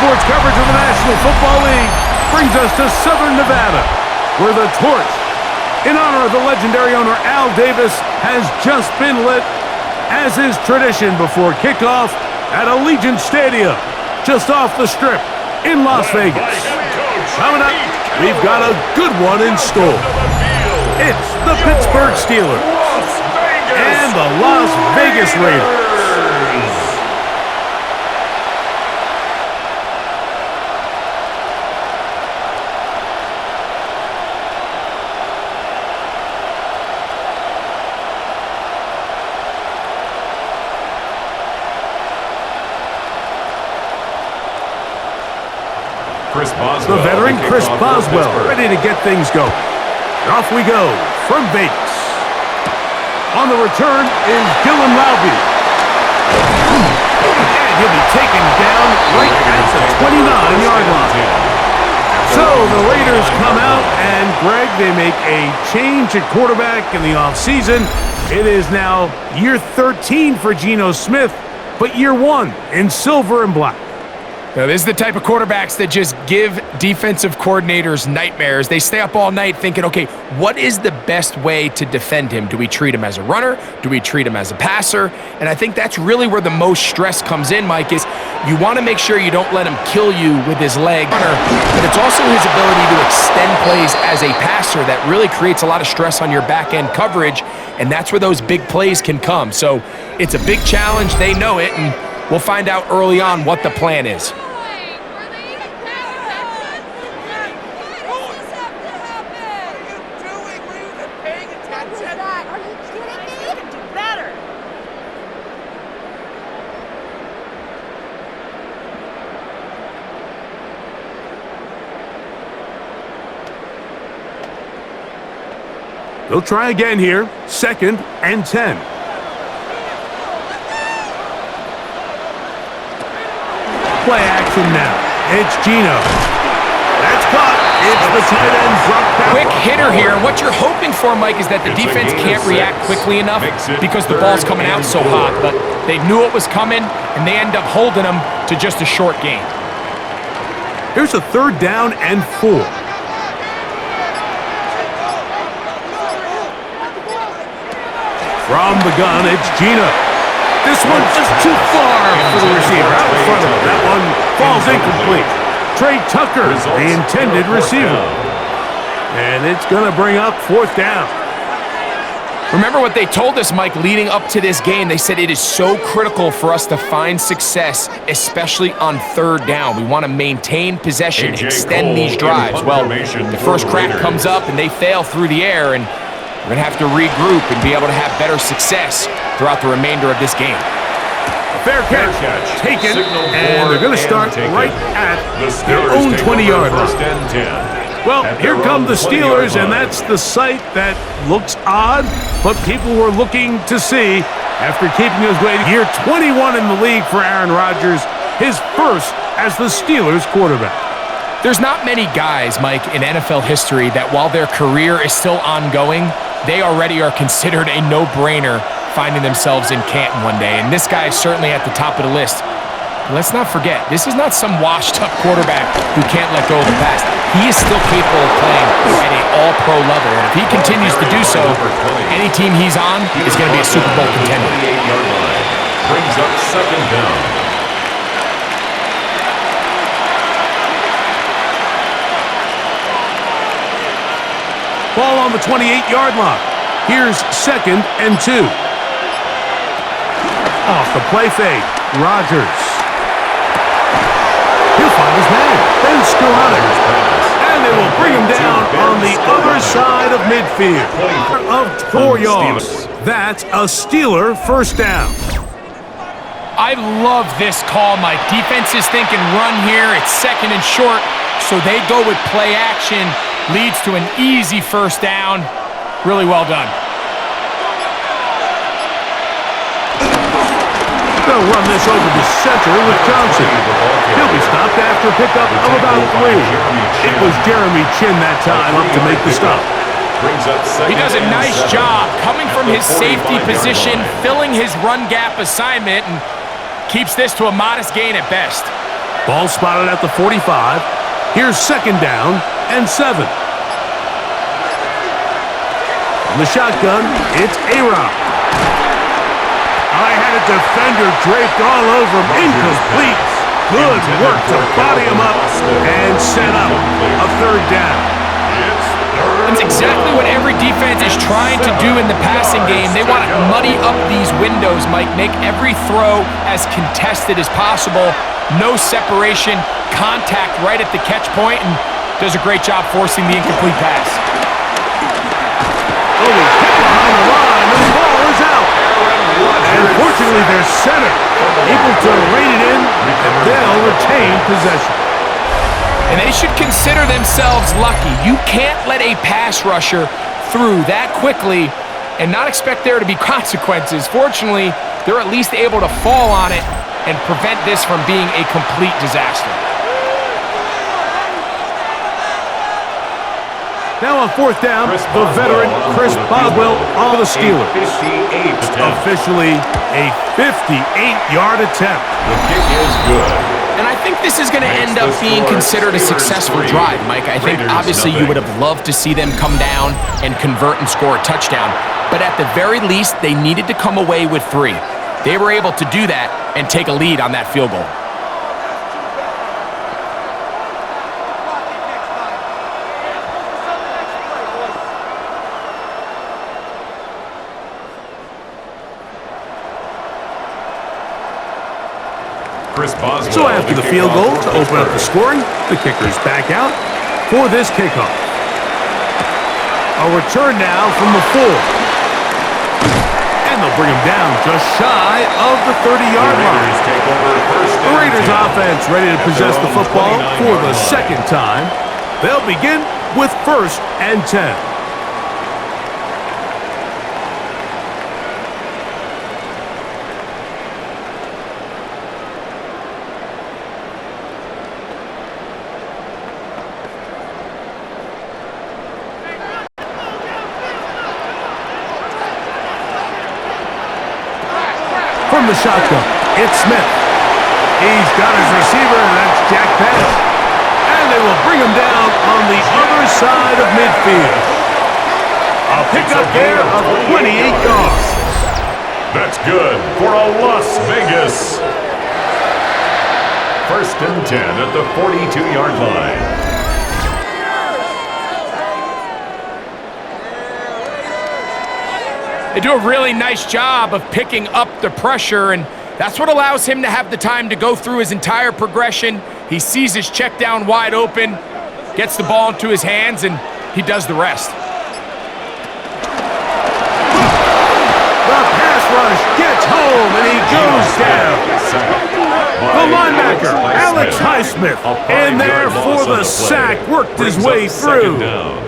sports coverage of the National Football League brings us to Southern Nevada, where the torch, in honor of the legendary owner Al Davis, has just been lit, as is tradition before kickoff at Allegiant Stadium, just off the Strip in Las Vegas. Coming up, we've got a good one in store. It's the Pittsburgh Steelers and the Las Vegas Raiders. The veteran Chris Boswell ready to get things going. Off we go from Vegas. On the return is Dylan Laube. And he'll be taken down right at the 29-yard line. So the Raiders come out, and Greg, they make a change at quarterback in the offseason. It is now year 13 for Geno Smith, but year 1 in silver and black. Now, this is the type of quarterbacks that just give defensive coordinators nightmares. They stay up all night thinking, okay, what is the best way to defend him? Do we treat him as a runner? Do we treat him as a passer? And I think that's really where the most stress comes in, Mike, is you want to make sure you don't let him kill you with his leg. But it's also his ability to extend plays as a passer that really creates a lot of stress on your back-end coverage, and that's where those big plays can come. So it's a big challenge. They know it, and we'll find out early on what the plan is. They'll try again here. 2nd and 10. Play action now. It's Geno. That's caught. It's the tight end drop down. Quick hitter here. What you're hoping for, Mike, is that the defense can't react quickly enough because the ball's coming out so hot. But they knew it was coming, and they end up holding them to just a short gain. Here's a 3rd down and 4. From the gun, it's Geno. This one's just too far for the receiver. Out in front of him. That one falls incomplete. Trey Tucker, the intended receiver. And it's going to bring up 4th down. Remember what they told us, Mike, leading up to this game. They said it is so critical for us to find success, especially on 3rd down. We want to maintain possession, extend these drives. Well, the first crack comes up, and they fail through the air, and we're going to have to regroup and be able to have better success throughout the remainder of this game. Fair catch taken, and they're going to start right at their own 20-yard line. Well, here come the Steelers, and that's the sight that looks odd, but people were looking to see after keeping his way to year 21 in the league for Aaron Rodgers, his first as the Steelers quarterback. There's not many guys, Mike, in NFL history that while their career is still ongoing, they already are considered a no-brainer finding themselves in Canton one day. And this guy is certainly at the top of the list. But let's not forget, this is not some washed-up quarterback who can't let go of the past. He is still capable of playing at an all-pro level. And if he continues to do so, any team he's on is going to be a Super Bowl contender. Brings up 2nd down. Ball on the 28-yard line. Here's 2nd and 2. Off the play fake, Rodgers. He'll find his man, Ben Skowronek. And they will bring him down on the other side of midfield. Of 4 yards. That's a Steeler 1st down. I love this call, Mike. Defense is thinking run here. It's 2nd and short, so they go with play action. Leads to an easy 1st down. Really well done. They'll run this over the center with Johnson. He'll be stopped after a pickup of about 3. It was Jeremy Chin that time up to make the stop. He does a nice job coming from his safety position, filling his run gap assignment, and keeps this to a modest gain at best. Ball spotted at the 45. Here's second down and 7. From the shotgun, it's A-Rob. I had a defender draped all over him. Incomplete. Good work to body him up and set up a third down. That's exactly what every defense is trying to do in the passing game. They want to muddy up these windows, Mike. Make every throw as contested as possible. No separation, contact right at the catch point, and does a great job forcing the incomplete pass. Oh, he's hit behind the line, and the ball is out. And fortunately, their center able to rein it in, and they'll retain possession. And they should consider themselves lucky. You can't let a pass rusher through that quickly and not expect there to be consequences. Fortunately, they're at least able to fall on it and prevent this from being a complete disaster. Now on fourth down, the veteran Chris Boswell on the Steelers. Officially a 58-yard attempt. The kick is good. And I think this is going to end up being considered a successful drive, Mike. I think obviously you would have loved to see them come down and convert and score a touchdown. But at the very least, they needed to come away with 3. They were able to do that and take a lead on that field goal. So after the field goal to open up the scoring, the kicker's back out for this kickoff. A return now from the 4. And they'll bring him down just shy of the 30-yard line. The Raiders offense ready to possess the football for the second time. They'll begin with 1st and 10. From the shotgun, it's Smith. He's got his receiver, and that's Jack Pass. And they will bring him down on the other side of midfield. A pickup there of 28 yards. That's good for a Las Vegas. 1st and 10 at the 42-yard line. They do a really nice job of picking up the pressure, and that's what allows him to have the time to go through his entire progression. He sees his check down wide open, gets the ball into his hands, and he does the rest. The pass rush gets home, and he goes down. The linebacker, Alex Highsmith, in there for the sack, worked his way through.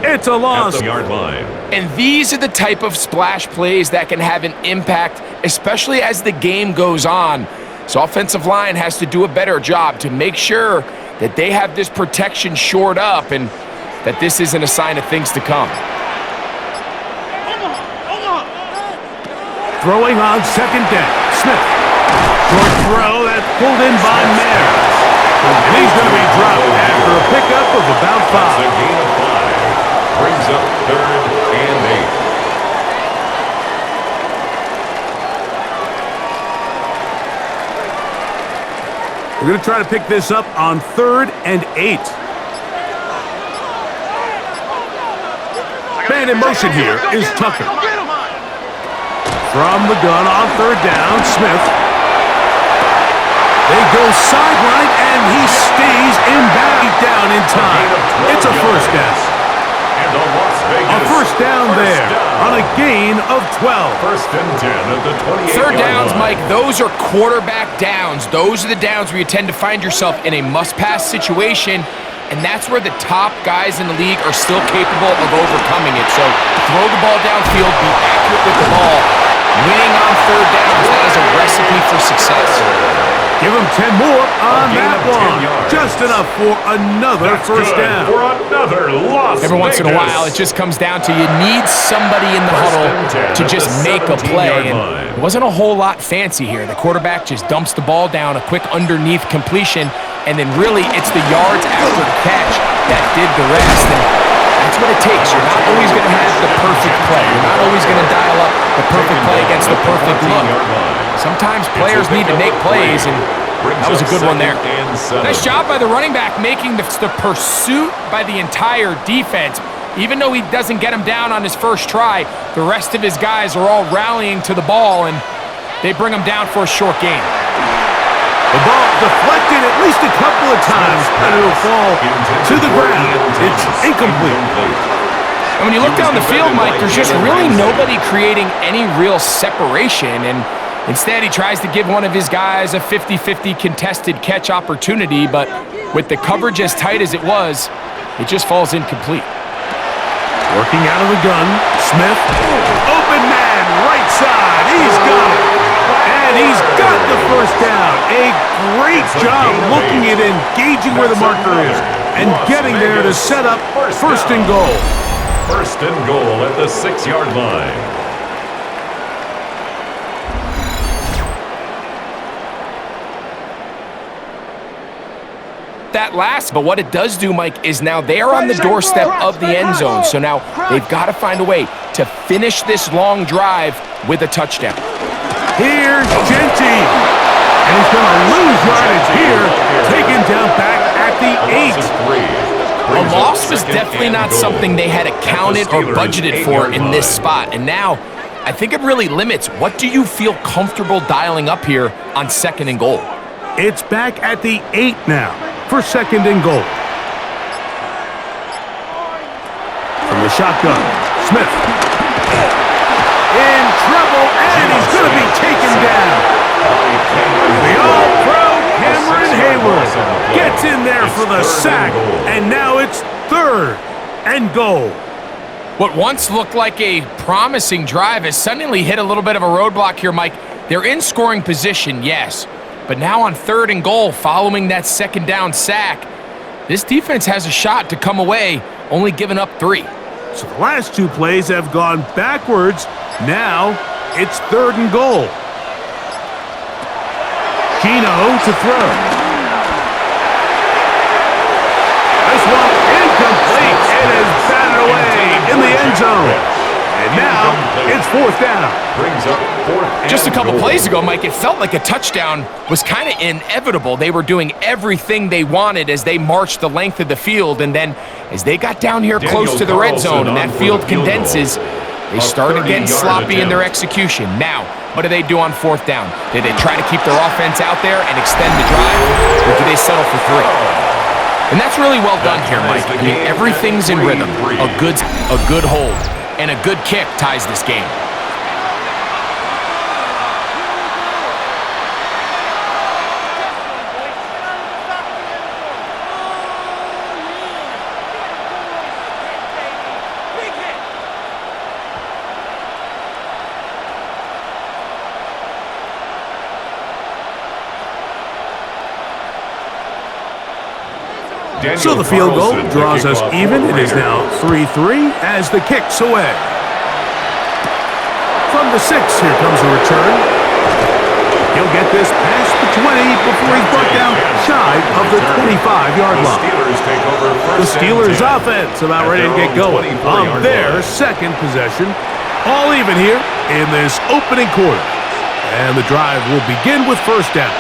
It's a loss. And these are the type of splash plays that can have an impact, especially as the game goes on. So offensive line has to do a better job to make sure that they have this protection shored up and that this isn't a sign of things to come. Throwing on second down, Smith. Short throw that's pulled in by Mayer. And he's going to be dropped after a pickup of about 5. A gain of 5. Brings up 3rd and 8. We're going to try to pick this up on 3rd and 8. Man in motion here is Tucker. From the gun on 3rd down, Smith. They go sideline, and he stays down in time. It's a first down. A first down there on a gain of 12. 1st and 10 at the 28. Third downs, Mike, those are quarterback downs. Those are the downs where you tend to find yourself in a must-pass situation, and that's where the top guys in the league are still capable of overcoming it. So throw the ball downfield, be accurate with the ball, Winning on third downs, that is a recipe for success. Give him 10 more on that one. Just enough for another first down. For another Las Every once in a Vegas. while, it just comes down to you need somebody in the huddle to just make a play. And it wasn't a whole lot fancy here. The quarterback just dumps the ball down, a quick underneath completion, and then really it's the yards after the catch that did the rest. And that's what it takes. You're not always going to have the perfect play. You're not always going to dial up the perfect play against the perfect look. Sometimes players need to make plays, and that was a good one there. Nice job by the running back making the pursuit by the entire defense. Even though he doesn't get him down on his first try, the rest of his guys are all rallying to the ball, and they bring him down for a short gain. The ball deflected at least a couple of times, and it'll fall to the ground. It's incomplete. And when you look down the field, Mike, there's just really nobody creating any real separation, and instead he tries to give one of his guys a 50-50 contested catch opportunity, but with the coverage as tight as it was, it just falls incomplete. Working out of the gun, Smith. Open man, right side. He's got it. And he's got the first down. A great job looking at engaging where the marker is and getting there to set up first and goal. First and goal at the 6-yard line. That last, but what it does do, Mike, is now they're on the doorstep of the end zone. So now they've got to find a way to finish this long drive with a touchdown. Here's Genty. And he's going to lose yardage here. Taken down back at the 8. A loss was definitely not something they had accounted or budgeted for in this spot. And now I think it really limits what do you feel comfortable dialing up here on second and goal. It's back at the 8 now for second and goal. From the shotgun, Smith. In trouble, and he's going to be taken down. The all-pro Cameron Hayward gets in there for the sack, and now it's third and goal. What once looked like a promising drive has suddenly hit a little bit of a roadblock here, Mike. They're in scoring position, yes, but now on third and goal, following that second down sack, this defense has a shot to come away, only giving up 3. So the last 2 plays have gone backwards. Now it's third and goal. Keno to throw. This one incomplete. It is batted away in the end zone. And now it's fourth down. Brings up fourth. Just a couple plays ago, Mike, it felt like a touchdown was kind of inevitable. They were doing everything they wanted as they marched the length of the field, and then as they got down here close to the red zone and that field condenses, they started getting sloppy in their execution. Now, what do they do on fourth down? Do they try to keep their offense out there and extend the drive, or do they settle for 3? And that's really well done here, Mike. I mean, everything's in rhythm. A good hold and a good kick ties this game. So the field goal draws us even. It is now 3-3 as the kick's away. From the 6, here comes a return. He'll get this past the 20 before he's brought down shy of the 25-yard line. The Steelers offense about ready to get going on their second possession. All even here in this opening quarter. And the drive will begin with first down.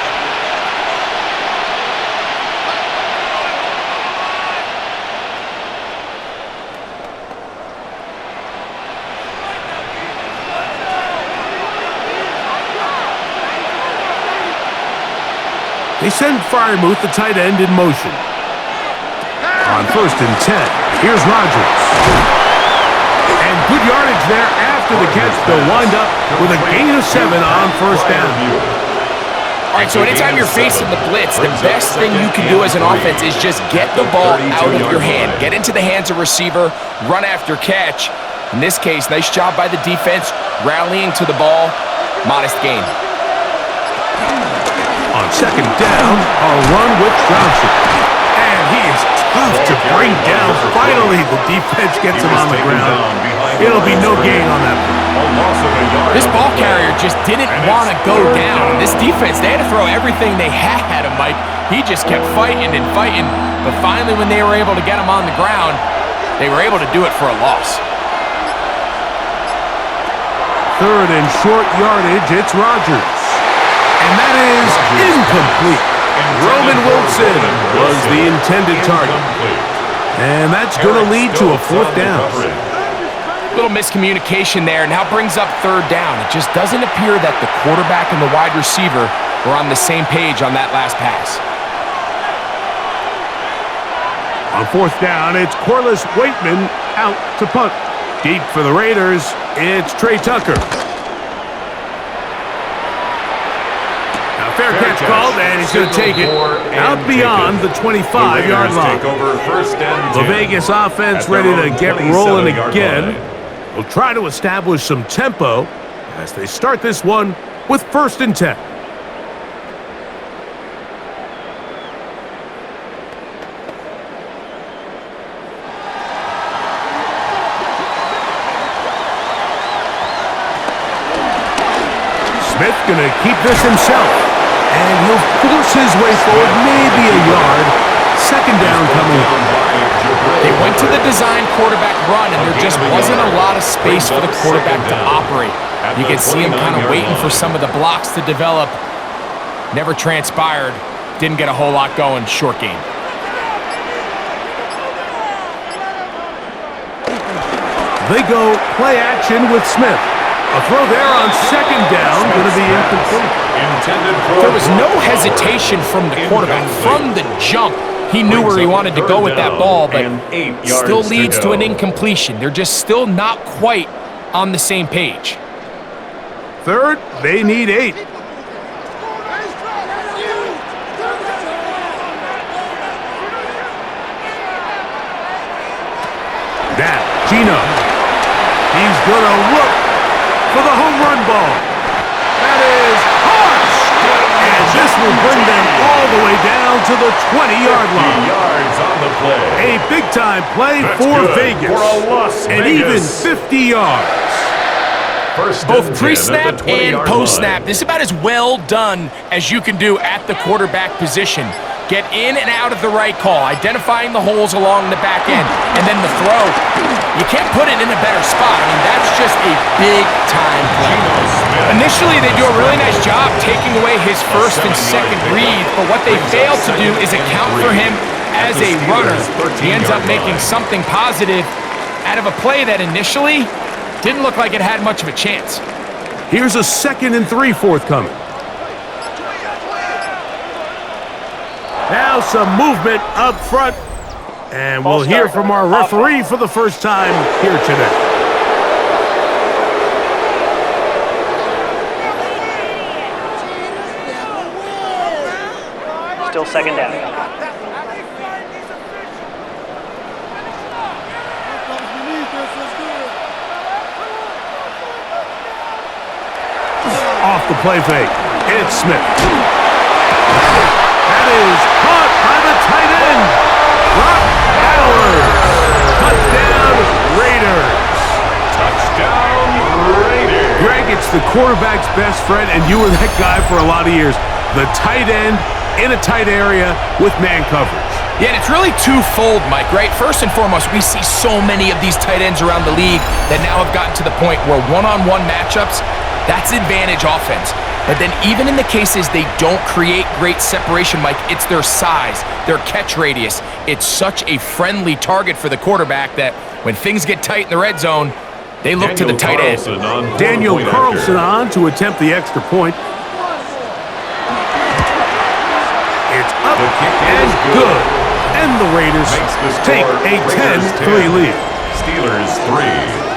They send Freiermuth, the tight end, in motion. On first and 10, here's Rodgers. And good yardage there after the catch. They'll wind up with a gain of 7 on first down. All right, so anytime you're facing the blitz, the best thing you can do as an offense is just get the ball out of your hand. Get into the hands of receiver, run after catch. In this case, nice job by the defense, rallying to the ball, modest gain. On second down, a run with Johnson. And he is tough to bring down. Finally, the defense gets him on the ground. It'll be no gain on that one. This ball carrier just didn't want to go down. This defense, they had to throw everything they had at him, Mike. He just kept fighting and fighting. But finally, when they were able to get him on the ground, they were able to do it for a loss. Third and short yardage, it's Rodgers. And that is incomplete. Roman Wilson was the intended target. And that's going to lead to a fourth down. Little miscommunication there, now brings up third down. It just doesn't appear that the quarterback and the wide receiver were on the same page on that last pass. On fourth down, it's Corliss Waitman out to punt. Deep for the Raiders, it's Trey Tucker. Now fair catch called, and he's going to take it out beyond the 25-yard line. The Vegas offense ready to get rolling again. Will try to establish some tempo as they start this one with 1st and 10. Smith gonna keep this himself, and he'll force his way forward, maybe a yard. Second down coming up. They went to the design quarterback run, and there just wasn't a lot of space for the quarterback to operate. You could see him kind of waiting for some of the blocks to develop. Never transpired. Didn't get a whole lot going. Short game. They go play action with Smith. A throw there on second down, going to be incomplete. There was no hesitation from the quarterback. From the jump, he knew where he wanted to go with that ball, but still leads to an incompletion. They're just still not quite on the same page. Third, they need 8. Now, Gino. He's going to look for the home run ball. That is harsh. And this will bring them all the way down to the 20-yard line. Yards on the play. A big-time play for Vegas. For a loss, and even 50 yards. Both pre-snap and post-snap. This is about as well done as you can do at the quarterback position. Get in and out of the right call, identifying the holes along the back end, and then the throw. You can't put it in a better spot. I mean, that's just a big-time play. Initially, they do a really nice job taking away his first and second read, but what they fail to do is account for him as a runner. He ends up making something positive out of a play that initially didn't look like it had much of a chance. Here's a 2nd and 3 forthcoming. Now some movement up front. And we'll hear from our referee for the first time here today. Still second down. Off the play fake. It's Smith. That is caught by the tight end. Brock Bowers. Touchdown, Raiders. Touchdown, Raiders. Greg, it's the quarterback's best friend, and you were that guy for a lot of years. The tight end in a tight area with man coverage. Yeah, and it's really twofold, Mike, right? First and foremost, we see so many of these tight ends around the league that now have gotten to the point where one-on-one matchups, that's advantage offense. But then even in the cases they don't create great separation, Mike, it's their size, their catch radius. It's such a friendly target for the quarterback that when things get tight in the red zone, they look to the tight end. Daniel Carlson on to attempt the extra point. It's up and good. And the Raiders take a 10-3 lead. Steelers 3.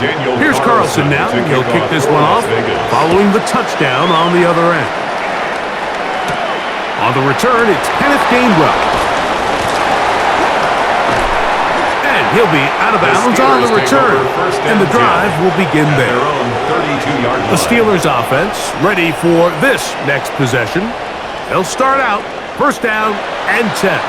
Here's Carlson now. He'll kick this one off, following the touchdown on the other end. On the return, it's Kenneth Gainwell. And he'll be out of bounds on the return. And the drive will begin there. The Steelers offense ready for this next possession. They'll start out first down and 10.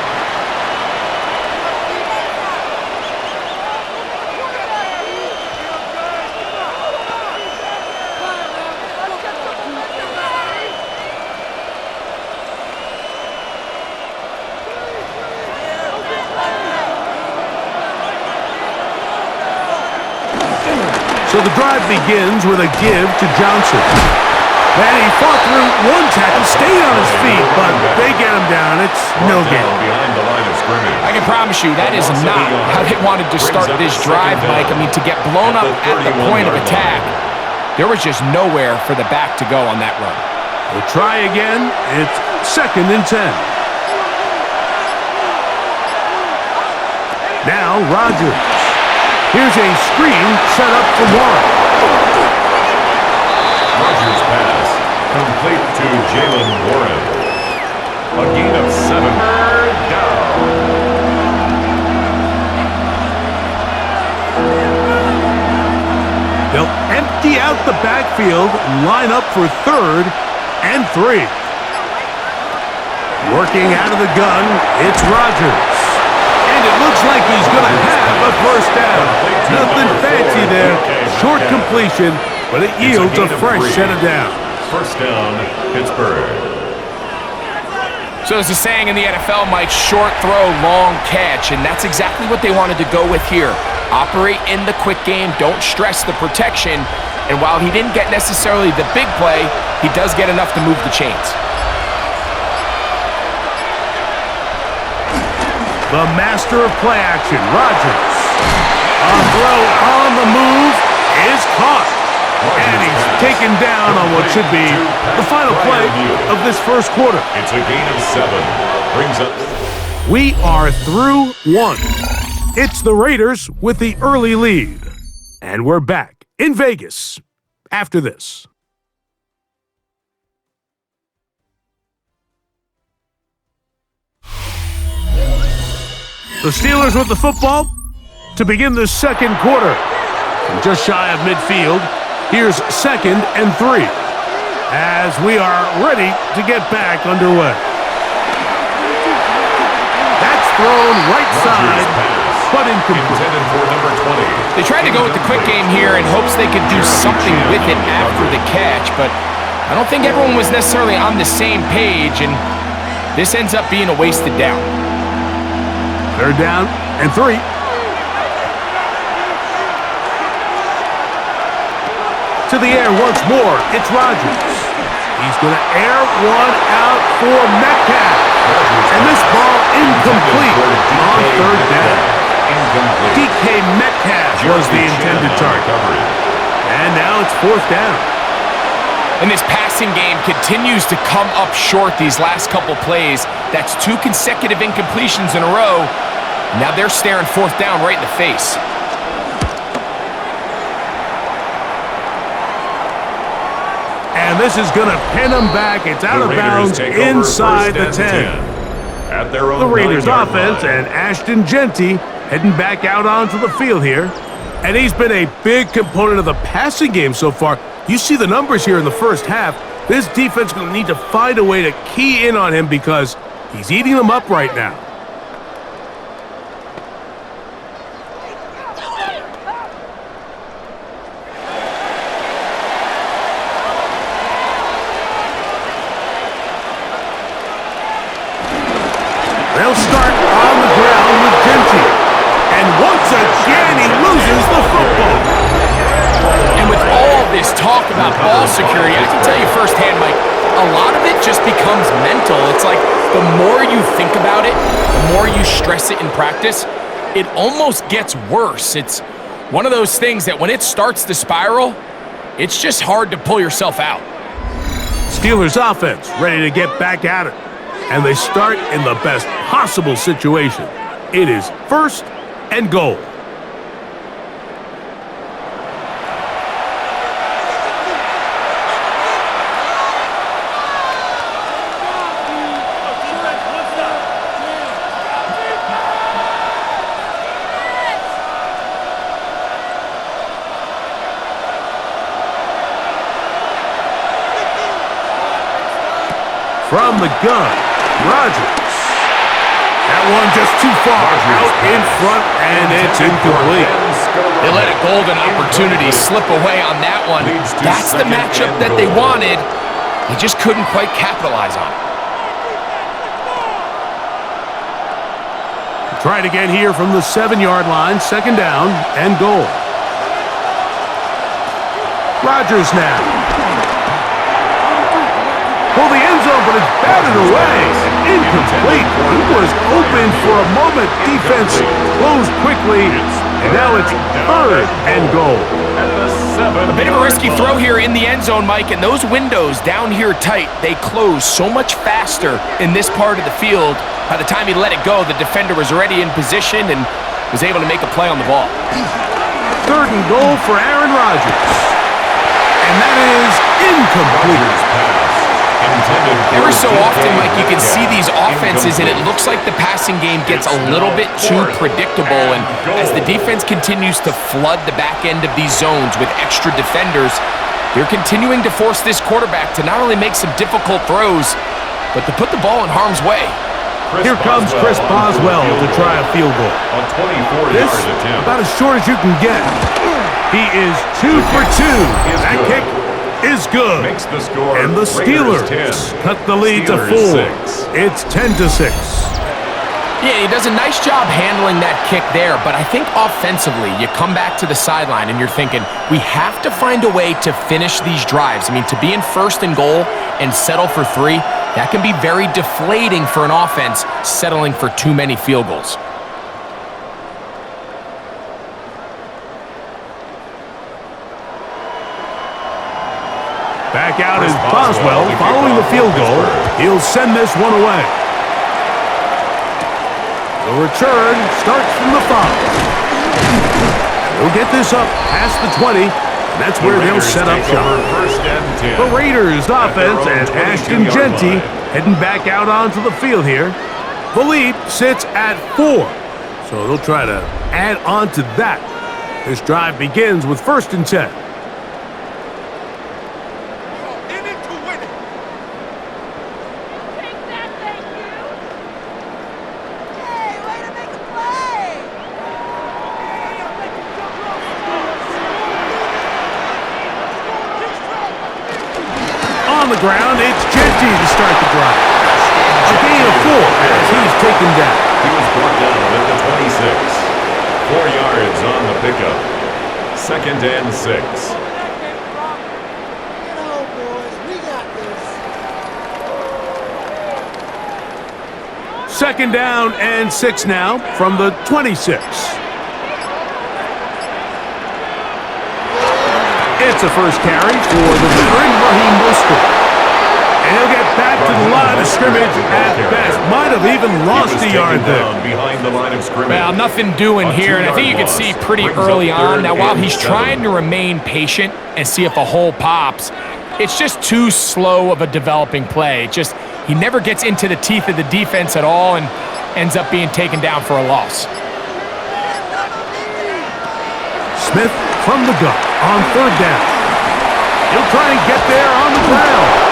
So the drive begins with a give to Johnson. And he fought through one tackle, stayed on his feet, but they get him down. It's no gain. I can promise you that is not how they wanted to start this drive, Mike. I mean, to get blown up at the point of attack, there was just nowhere for the back to go on that run. We'll try again. It's second and 10. Now Rodgers. Here's a screen set up for Warren. Rodgers' pass complete to Jalen Warren. A gain of 7. Third down. They'll empty out the backfield, line up for third and 3. Working out of the gun, it's Rodgers. And it looks like he's going to have a first down. Nothing fancy there. Short completion, but it yields a fresh set of downs. First down, Pittsburgh. So there's a saying in the NFL, Mike, short throw, long catch, and that's exactly what they wanted to go with here. Operate in the quick game, don't stress the protection, and while he didn't get necessarily the big play, he does get enough to move the chains. The master of play action, Rodgers. A throw on the move is caught. And he's taken down on what should be the final play of this first quarter. It's a gain of 7. Brings up. We are through 1. It's the Raiders with the early lead. And we're back in Vegas after this. The Steelers with the football to begin the second quarter. From just shy of midfield, here's second and 3 as we are ready to get back underway. That's thrown right side, but incomplete. They tried to go with the quick game here in hopes they could do something with it after the catch, but I don't think everyone was necessarily on the same page, and this ends up being a wasted down. Third down and 3. To the air once more, it's Rodgers. He's going to air one out for Metcalf. And this ball incomplete on third down. DK Metcalf was the intended target. And now it's fourth down. And this passing game continues to come up short these last couple plays. That's 2 consecutive incompletions in a row. Now they're staring fourth down right in the face. And this is going to pin them back. It's out of bounds inside the 10. The Raiders offense and Ashton Genty heading back out onto the field here. And he's been a big component of the passing game so far. You see the numbers here in the first half. This defense is going to need to find a way to key in on him because he's eating them up right now. They'll start on the ground with Genty. And once again, he loses the football. And with all this talk about ball security, I can tell you firsthand, Mike, a lot of it just becomes mental. It's like the more you think about it, the more you stress it in practice, it almost gets worse. It's one of those things that when it starts to spiral, it's just hard to pull yourself out. Steelers offense ready to get back at it. And they start in the best possible situation. It is first and goal. From the gun, Rodgers. That one just too far out in front, and it's incomplete. They let a golden opportunity slip away on that one. That's the matchup that they wanted. They just couldn't quite capitalize on it. Try it again here from the 7-yard line, 2nd down and goal. Rodgers now. For the end zone, but it's batted away. Incomplete. He was open for a moment. Defense closed quickly, and now it's 3rd and goal. A bit of a risky throw here in the end zone, Mike, and those windows down here tight, they close so much faster in this part of the field. By the time he let it go, the defender was already in position and was able to make a play on the ball. 3rd and goal for Aaron Rodgers. And that is incomplete. Every so often, Mike, you can see these offenses, and it looks like the passing game gets a little bit too predictable. And as the defense continues to flood the back end of these zones with extra defenders, they're continuing to force this quarterback to not only make some difficult throws, but to put the ball in harm's way. Here comes Chris Boswell to try a field goal. This about as short as you can get. He is 2 for 2. That kick is good. And the Steelers cut the lead to 4. It's 10-6. Yeah, he does a nice job handling that kick there, but I think offensively, you come back to the sideline and you're thinking, we have to find a way to finish these drives. I mean, to be in 1st and goal and settle for 3, that can be very deflating for an offense settling for too many field goals. Back out is Boswell following the field goal. He'll send this one away. The return starts from the 5. They'll get this up past the 20. And that's where they'll set up shop. The Raiders offense and Ashton Genty heading back out onto the field here. The lead sits at 4. So they'll try to add on to that. This drive begins with 1st and 10. On the ground, it's Genty to start the drive. A gain of 4 as he's taken down. He was brought down at the 26. 4 yards on the pickup. 2nd and 6. Second down and 6 now from the 26. It's a first carry for the veteran Raheem Mostert. And he'll get back to the line of scrimmage at best. Might have even lost a yard there. Behind the line of scrimmage. Well, nothing doing here, and I think you can see pretty early on. Now, while he's trying to remain patient and see if a hole pops, it's just too slow of a developing play. He never gets into the teeth of the defense at all and ends up being taken down for a loss. Smith from the gun on 3rd down. He'll try and get there on the ground.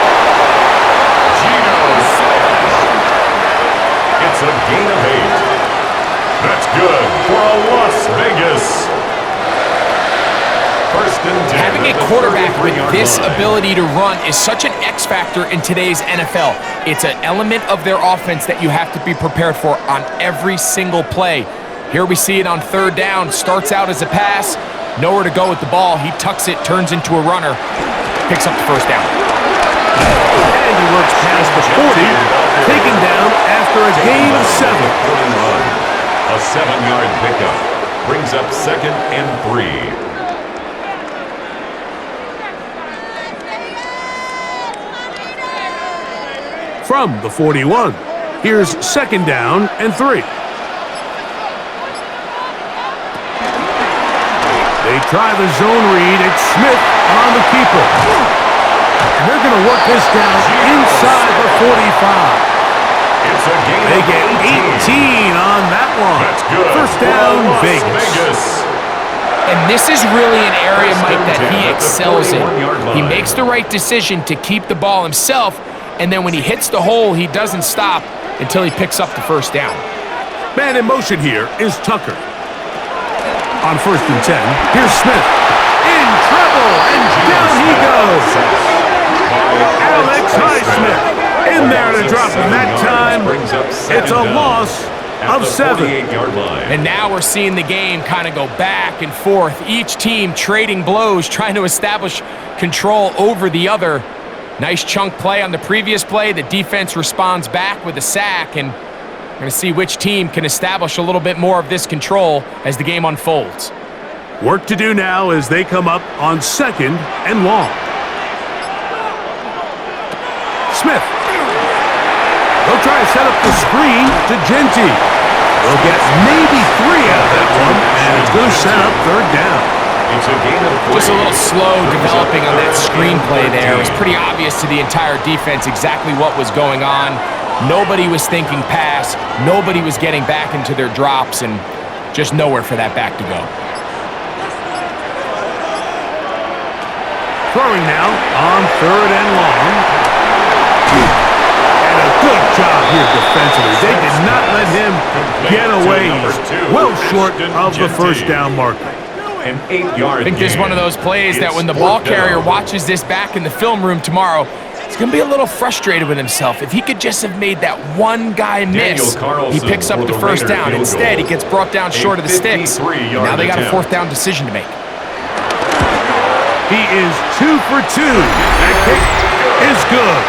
It's a gain of 8. That's good for a Las Vegas. 1st and 10. Having a quarterback with this ability to run is such an X factor in today's NFL. It's an element of their offense that you have to be prepared for on every single play. Here we see it on 3rd down. Starts out as a pass. Nowhere to go with the ball. He tucks it, turns into a runner. Picks up the 1st down. And he works past the 40, taken down after a gain of 7. A 7-yard pickup brings up 2nd and 3. From the 41, here's 2nd down and 3. They try the zone read. It's Smith on the keeper. And they're going to work this down inside the 45. It's a gain They get 18 on that one. That's good. 1st down, Las Vegas. And this is really an area, Mike, that he excels in. He makes the right decision to keep the ball himself, and then when he hits the hole, he doesn't stop until he picks up the first down. Man in motion here is Tucker. On 1st and 10, here's Smith. In trouble, and down he goes. Alex Highsmith in there to drop him that time. It's a loss of 7. And now we're seeing the game kind of go back and forth. Each team trading blows, trying to establish control over the other. Nice chunk play on the previous play. The defense responds back with a sack, and we're going to see which team can establish a little bit more of this control as the game unfolds. Work to do now as they come up on 2nd and long. Smith. They'll try to set up the screen to Genty. They'll get maybe 3 out of that one, and it's going to set up 3rd down. Just a little slow developing on that screenplay there. It was pretty obvious to the entire defense exactly what was going on. Nobody was thinking pass. Nobody was getting back into their drops, and just nowhere for that back to go. Throwing now on 3rd and long. And a good job here defensively. They did not let him get away. He's well short of the first down marker. An 8-yard I think this is one of those plays that when the ball carrier watches this back in the film room tomorrow, he's going to be a little frustrated with himself. If he could just have made that one guy miss, he picks up the first down. Instead, he gets brought down short of the sticks. Now they got a 4th down decision to make. He is 2 for 2. That kick is good.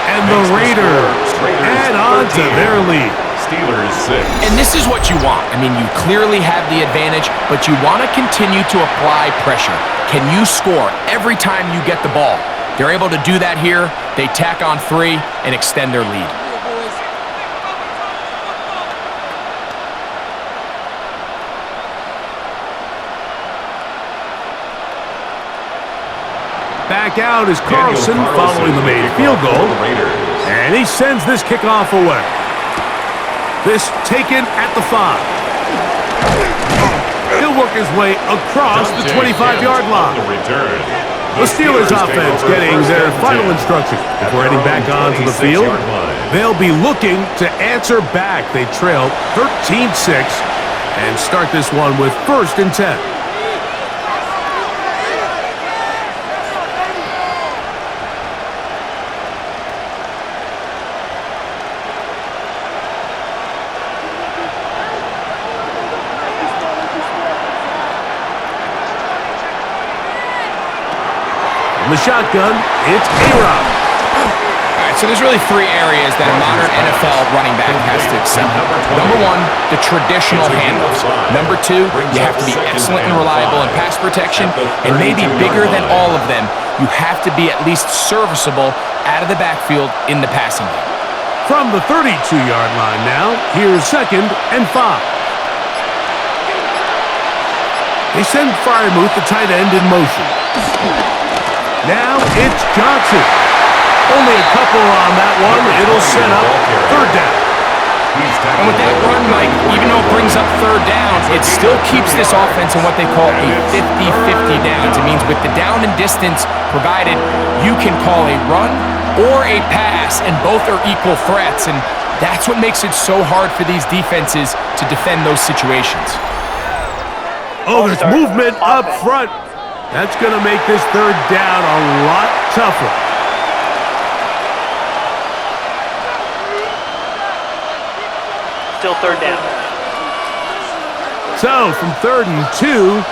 And the Raiders add on to their lead. Steelers 6. And this is what you want. I mean, you clearly have the advantage, but you want to continue to apply pressure. Can you score every time you get the ball? They're able to do that here. They tack on 3 and extend their lead. Back out is Carlson following the made field goal. And he sends this kickoff away. This taken at the 5. He'll work his way across the 25-yard line. The Steelers offense getting their final instruction before heading back onto the field. They'll be looking to answer back. They trail 13-6 and start this one with 1st and 10. The shotgun, it's A-Rob. All right, so there's really 3 areas that a modern NFL running back has to excel. Number 1, the traditional handoffs. Number 2, you have to be excellent and reliable in pass protection. And maybe bigger than all of them, you have to be at least serviceable out of the backfield in the passing game. From the 32-yard line now, here's 2nd and 5. They send Freiermuth, the tight end, in motion. Now it's Johnson. Only a couple on that one. It'll set up 3rd down. And with that run, Mike, even though it brings up 3rd down, it still keeps this offense in what they call a 50-50 downs. It means with the down and distance provided, you can call a run or a pass, and both are equal threats. And that's what makes it so hard for these defenses to defend those situations. Oh, there's movement up front. That's going to make this 3rd down a lot tougher. Still 3rd down. So, from 3rd and 2,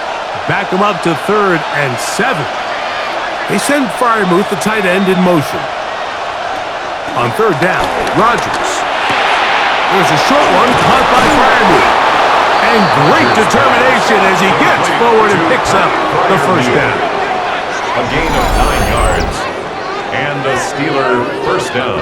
back them up to 3rd and 7. They send Freiermuth, the tight end, in motion. On 3rd down, Rodgers. There's a short one caught by Freiermuth. And great determination as he gets forward and picks up the 1st down. A gain of 9 yards. And a Steeler 1st down.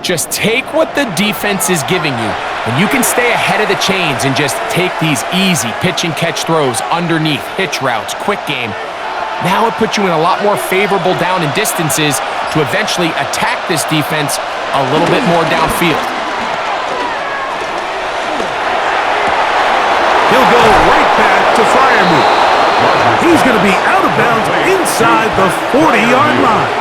Just take what the defense is giving you. When you can stay ahead of the chains and just take these easy pitch and catch throws underneath, hitch routes, quick game, now it puts you in a lot more favorable down and distances to eventually attack this defense a little bit more downfield. going to be out of bounds inside the 40-yard line.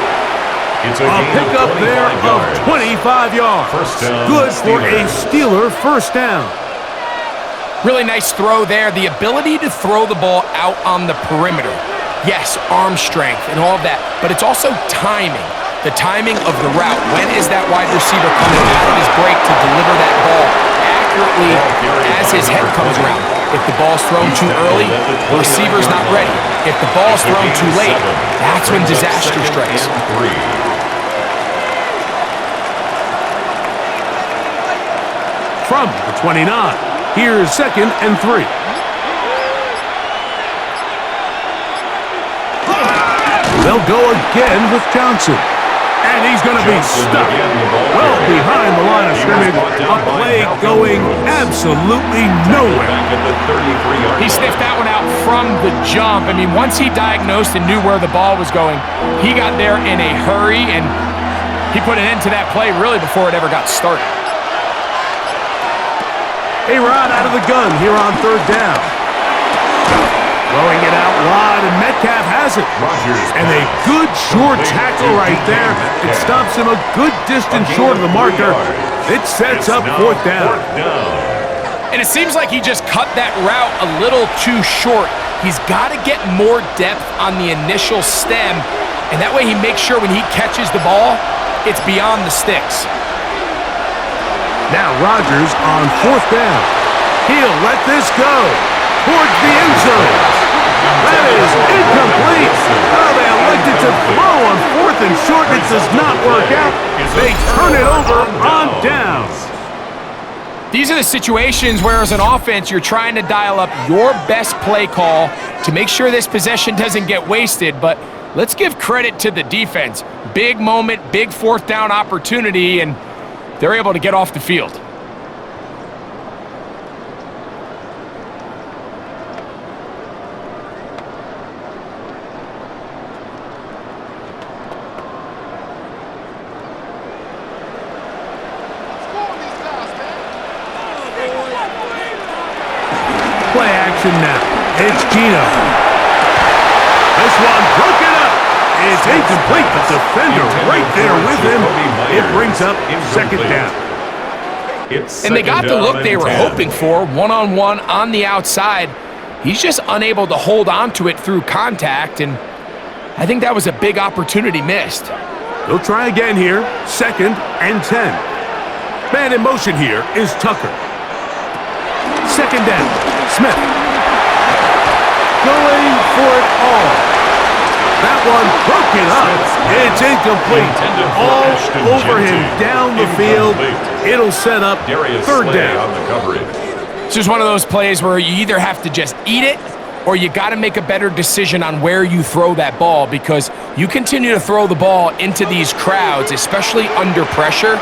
It's A pickup there of 25 yards. Good for a Steeler first down. Really nice throw there. The ability to throw the ball out on the perimeter. Yes, arm strength and all of that, but it's also timing. The timing of the route. When is that wide receiver coming out of his break to deliver that ball accurately as his head comes around? If the ball's thrown too early, the receiver's not ready. If the ball's thrown too late, that's when disaster strikes. From the 29, here's 2nd and 3. They'll go again with Johnson. And he's going to be stuck well behind the line of scrimmage. A play going absolutely nowhere. He sniffed that one out from the jump. I mean, once he diagnosed and knew where the ball was going, he got there in a hurry, and he put an end to that play really before it ever got started. A-Rod out of the gun here on 3rd down. Throwing it out wide, and Metcalf has it. And a good short tackle right there. It stops him a good distance short of the marker. It sets up 4th down. And it seems like he just cut that route a little too short. He's got to get more depth on the initial stem, and that way he makes sure when he catches the ball, it's beyond the sticks. Now Rodgers on 4th down. He'll let this go towards the end zone. That is incomplete. Oh, they elected to throw on 4th and short. It does not work out. They turn it over on downs. These are the situations where as an offense, you're trying to dial up your best play call to make sure this possession doesn't get wasted. But let's give credit to the defense. Big moment, big 4th down opportunity, and they're able to get off the field. Play action now. It's Gino. This one broken up. It's incomplete. The defender right there with him. It brings up 2nd down. And they got the look they were hoping for, one-on-one on the outside. He's just unable to hold on to it through contact, and I think that was a big opportunity missed. They'll try again here. 2nd and 10. Man in motion here is Tucker. 2nd down. Smith. Going for it all. That one broken up. It's incomplete. All over him down the field. It'll set up 3rd down. It's just one of those plays where you either have to just eat it or you got to make a better decision on where you throw that ball, because you continue to throw the ball into these crowds, especially under pressure,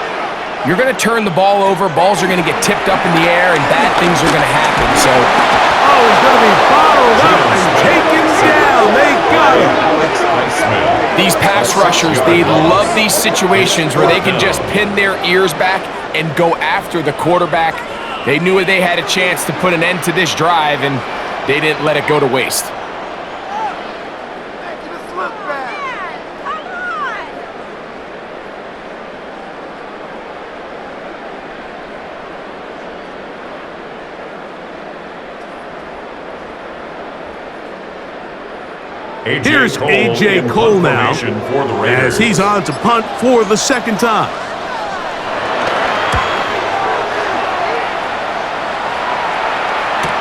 you're going to turn the ball over, balls are going to get tipped up in the air, and bad things are going to happen. So, he's going to be bottled up and taken down. They got him. These pass rushers, they love these situations where they can just pin their ears back and go after the quarterback. They knew they had a chance to put an end to this drive, and they didn't let it go to waste. Here's A.J. Cole now, as he's on to punt for the 2nd time.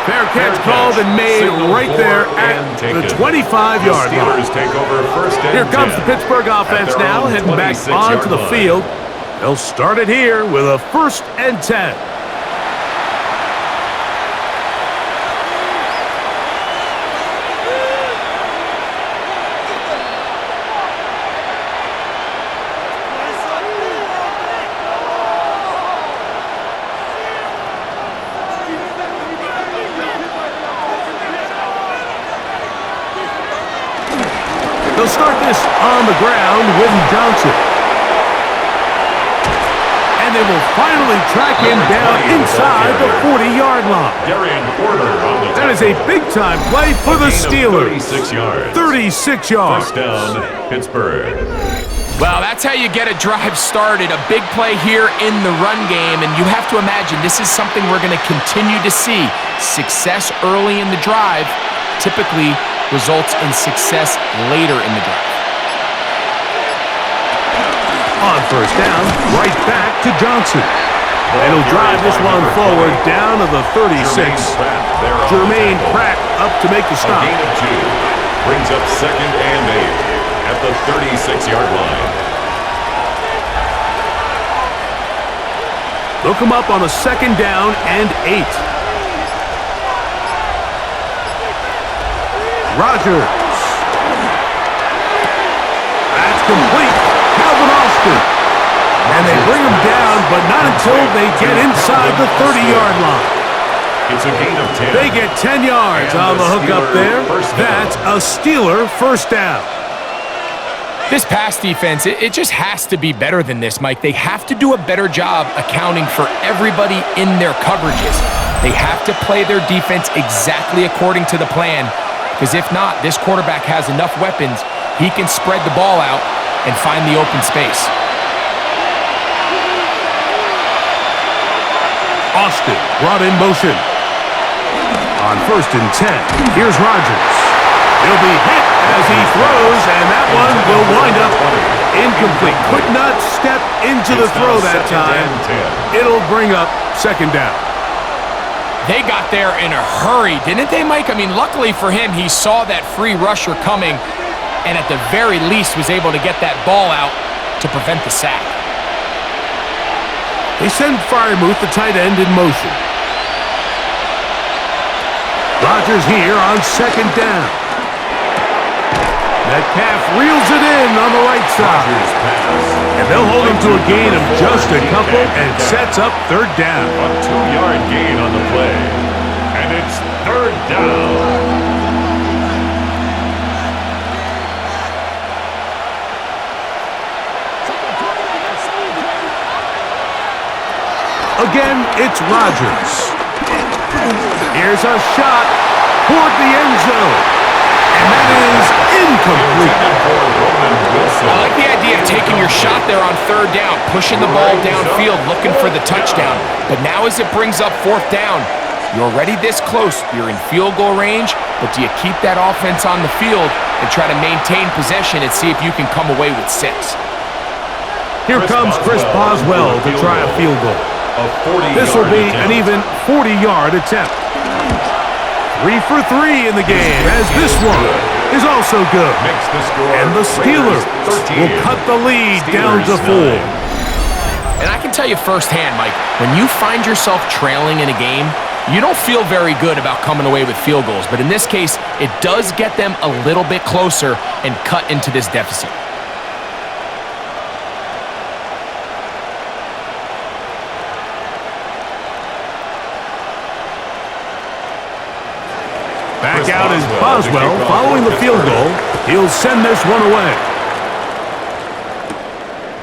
Fair catch called and made right there at the 25-yard line. Here comes the Pittsburgh offense now, heading back onto the field. They'll start it here with a 1st and 10. They'll start this on the ground with Johnson. And And they will finally track him down inside the 40-yard line. That is a big-time play for the Steelers. 36 yards. 36 yards. First down, Pittsburgh. Well, that's how you get a drive started. A big play here in the run game, and you have to imagine this is something we're going to continue to see. Success early in the drive typically results in success later in the drive. On first down, right back to Johnson. And he'll drive this one forward down to the 36. Jermaine Pratt up to make the stop. A gain of 2. Brings up 2nd and 8 at the 36-yard line. They'll come up on a 2nd down and 8. Rodgers. That's complete. Calvin Austin. And they bring him down, but not until they get inside the 30-yard line. It's a gain of 10. They get 10 yards on the hook up there. That's a Steeler first down. This pass defense, it just has to be better than this, Mike. They have to do a better job accounting for everybody in their coverages. They have to play their defense exactly according to the plan, because if not, this quarterback has enough weapons, he can spread the ball out and find the open space. Austin brought in motion. On 1st and 10, here's Rodgers. He'll be hit as he throws, and that one will wind up incomplete. Could not step into the throw that time. It'll bring up 2nd down. They got there in a hurry, didn't they, Mike? I mean, luckily for him, he saw that free rusher coming, and at the very least was able to get that ball out to prevent the sack. They send Freiermuth, the tight end, in motion. Rodgers here on 2nd down. Metcalf reels it in on the right side. And they'll hold him to a gain of just a couple and sets up 3rd down. A 2-yard gain on the play. And it's 3rd down. Again, it's Rodgers. Here's a shot toward the end zone. And that is incomplete. I like the idea of taking your shot there on 3rd down, pushing the ball downfield, looking for the touchdown. But now as it brings up 4th down, you're already this close. You're in field goal range, but do you keep that offense on the field and try to maintain possession and see if you can come away with 6? Here comes Chris Boswell to try a field goal. This will be an even 40-yard attempt. 3 for 3 in the game, as this one is also good. And the Steelers will cut the lead down to 4. And I can tell you firsthand, Mike, when you find yourself trailing in a game, you don't feel very good about coming away with field goals. But in this case, it does get them a little bit closer and cut into this deficit. Back out is Boswell following the field goal. He'll send this one away.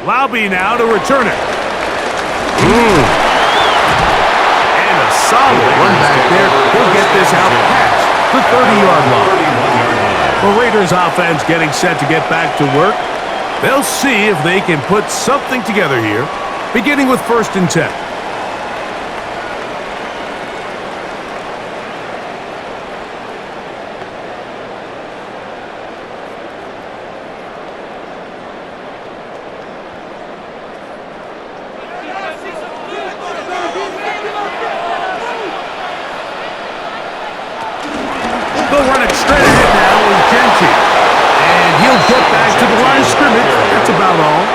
Laube now to return it. And a solid run back there. He'll get this out past the 30-yard line. The Raiders offense getting set to get back to work. They'll see if they can put something together here, beginning with 1st and 10. They'll run it straight ahead now with Genty. And he'll get back to the line of scrimmage. That's about all.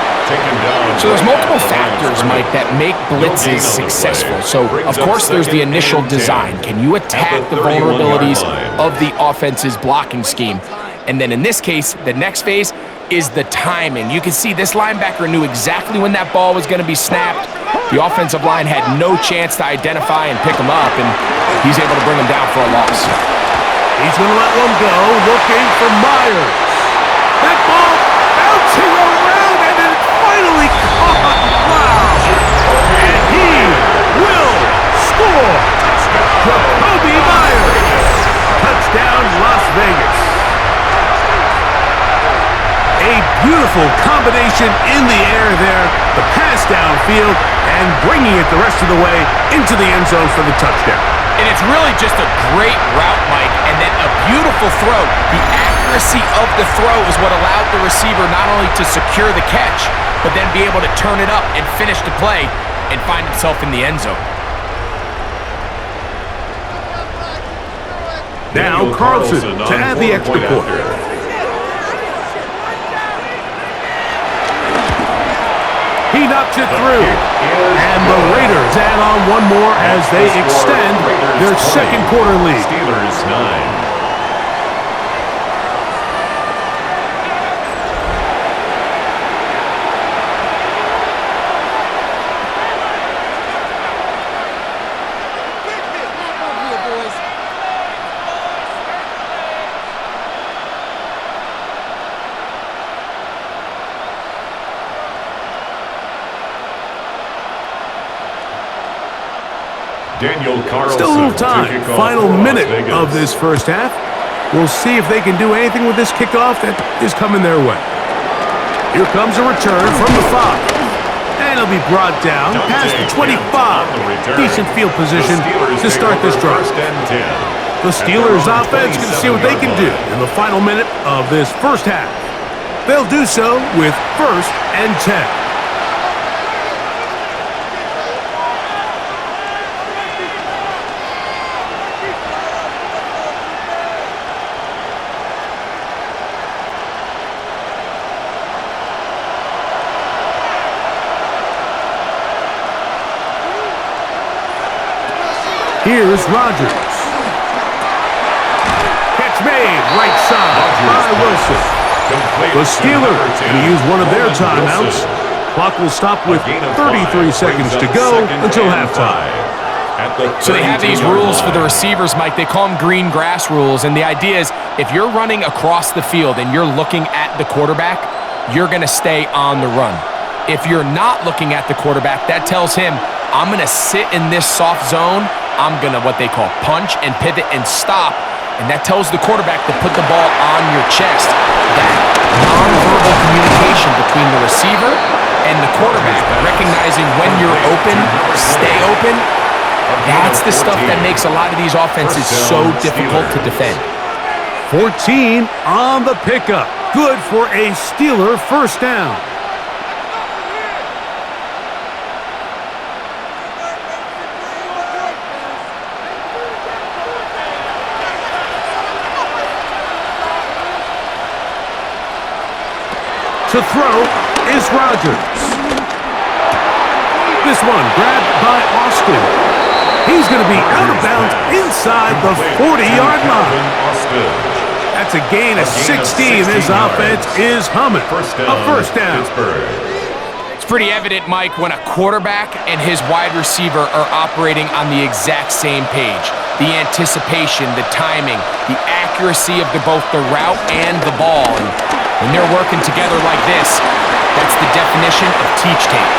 So there's multiple factors, Mike, that make blitzes successful. So, of course, there's the initial design. Can you attack the vulnerabilities of the offense's blocking scheme? And then in this case, the next phase is the timing. You can see this linebacker knew exactly when that ball was going to be snapped. The offensive line had no chance to identify and pick him up, and he's able to bring him down for a loss. He's going to let one go, looking for Myers. That ball bouncing around, and it's finally caught. Wow! beautiful combination in the air there, the pass downfield, and bringing it the rest of the way into the end zone for the touchdown. And it's really just a great route, Mike, and then a beautiful throw. The accuracy of the throw is what allowed the receiver not only to secure the catch, but then be able to turn it up and finish the play and find himself in the end zone. Now Carlson to add the extra point. He knocks it through. And the Raiders add on one more as they extend their second quarter lead. Steelers 9. Still a little time. Final minute of this first half. We'll see if they can do anything with this kickoff that is coming their way. Here comes a return from the 5. And it'll be brought down past the 25. Decent field position to start this drive. The Steelers offense can see what they can do in the final minute of this first half. They'll do so with 1st and 10. Here's Rodgers. Catch made, right side by Wilson. The Steelers going to use one of their timeouts. Clock will stop with 33 seconds to go until halftime. So they have these rules for the receivers, Mike. They call them green grass rules, and the idea is if you're running across the field and you're looking at the quarterback, you're going to stay on the run. If you're not looking at the quarterback, that tells him, I'm going to sit in this soft zone. I'm going to what they call punch and pivot and stop, and that tells the quarterback to put the ball on your chest. That nonverbal communication between the receiver and the quarterback, recognizing when you're open, stay open, that's the stuff that makes a lot of these offenses so difficult to defend. 14 on the pickup. Good for a Steeler first down. To throw is Rodgers. This one grabbed by Austin. He's going to be out of bounds inside the 40-yard line. That's a gain of 16. This offense is humming. A first down. It's pretty evident, Mike, when a quarterback and his wide receiver are operating on the exact same page. The anticipation, the timing, the accuracy of both the route and the ball. And when they're working together like this, that's the definition of teach tape.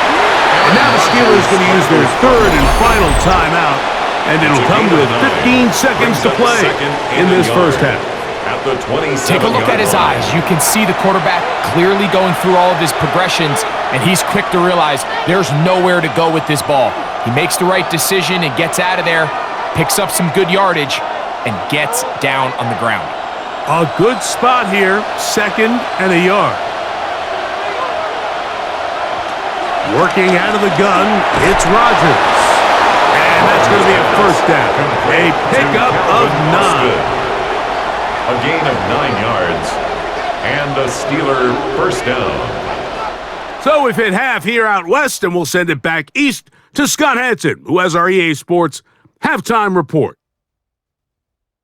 And now the Steelers going to use their third and final timeout, and it'll come with 15 seconds to play in this first half. Take a look at his eyes. You can see the quarterback clearly going through all of his progressions, and he's quick to realize there's nowhere to go with this ball. He makes the right decision and gets out of there, picks up some good yardage, and gets down on the ground. A good spot here, 2nd and a yard. Working out of the gun, it's Rodgers. And that's going to be a first down. A pickup of 9. A gain of 9 yards. And a Steeler first down. So we've hit half here out west, and we'll send it back east to Scott Hansen, who has our EA Sports halftime report.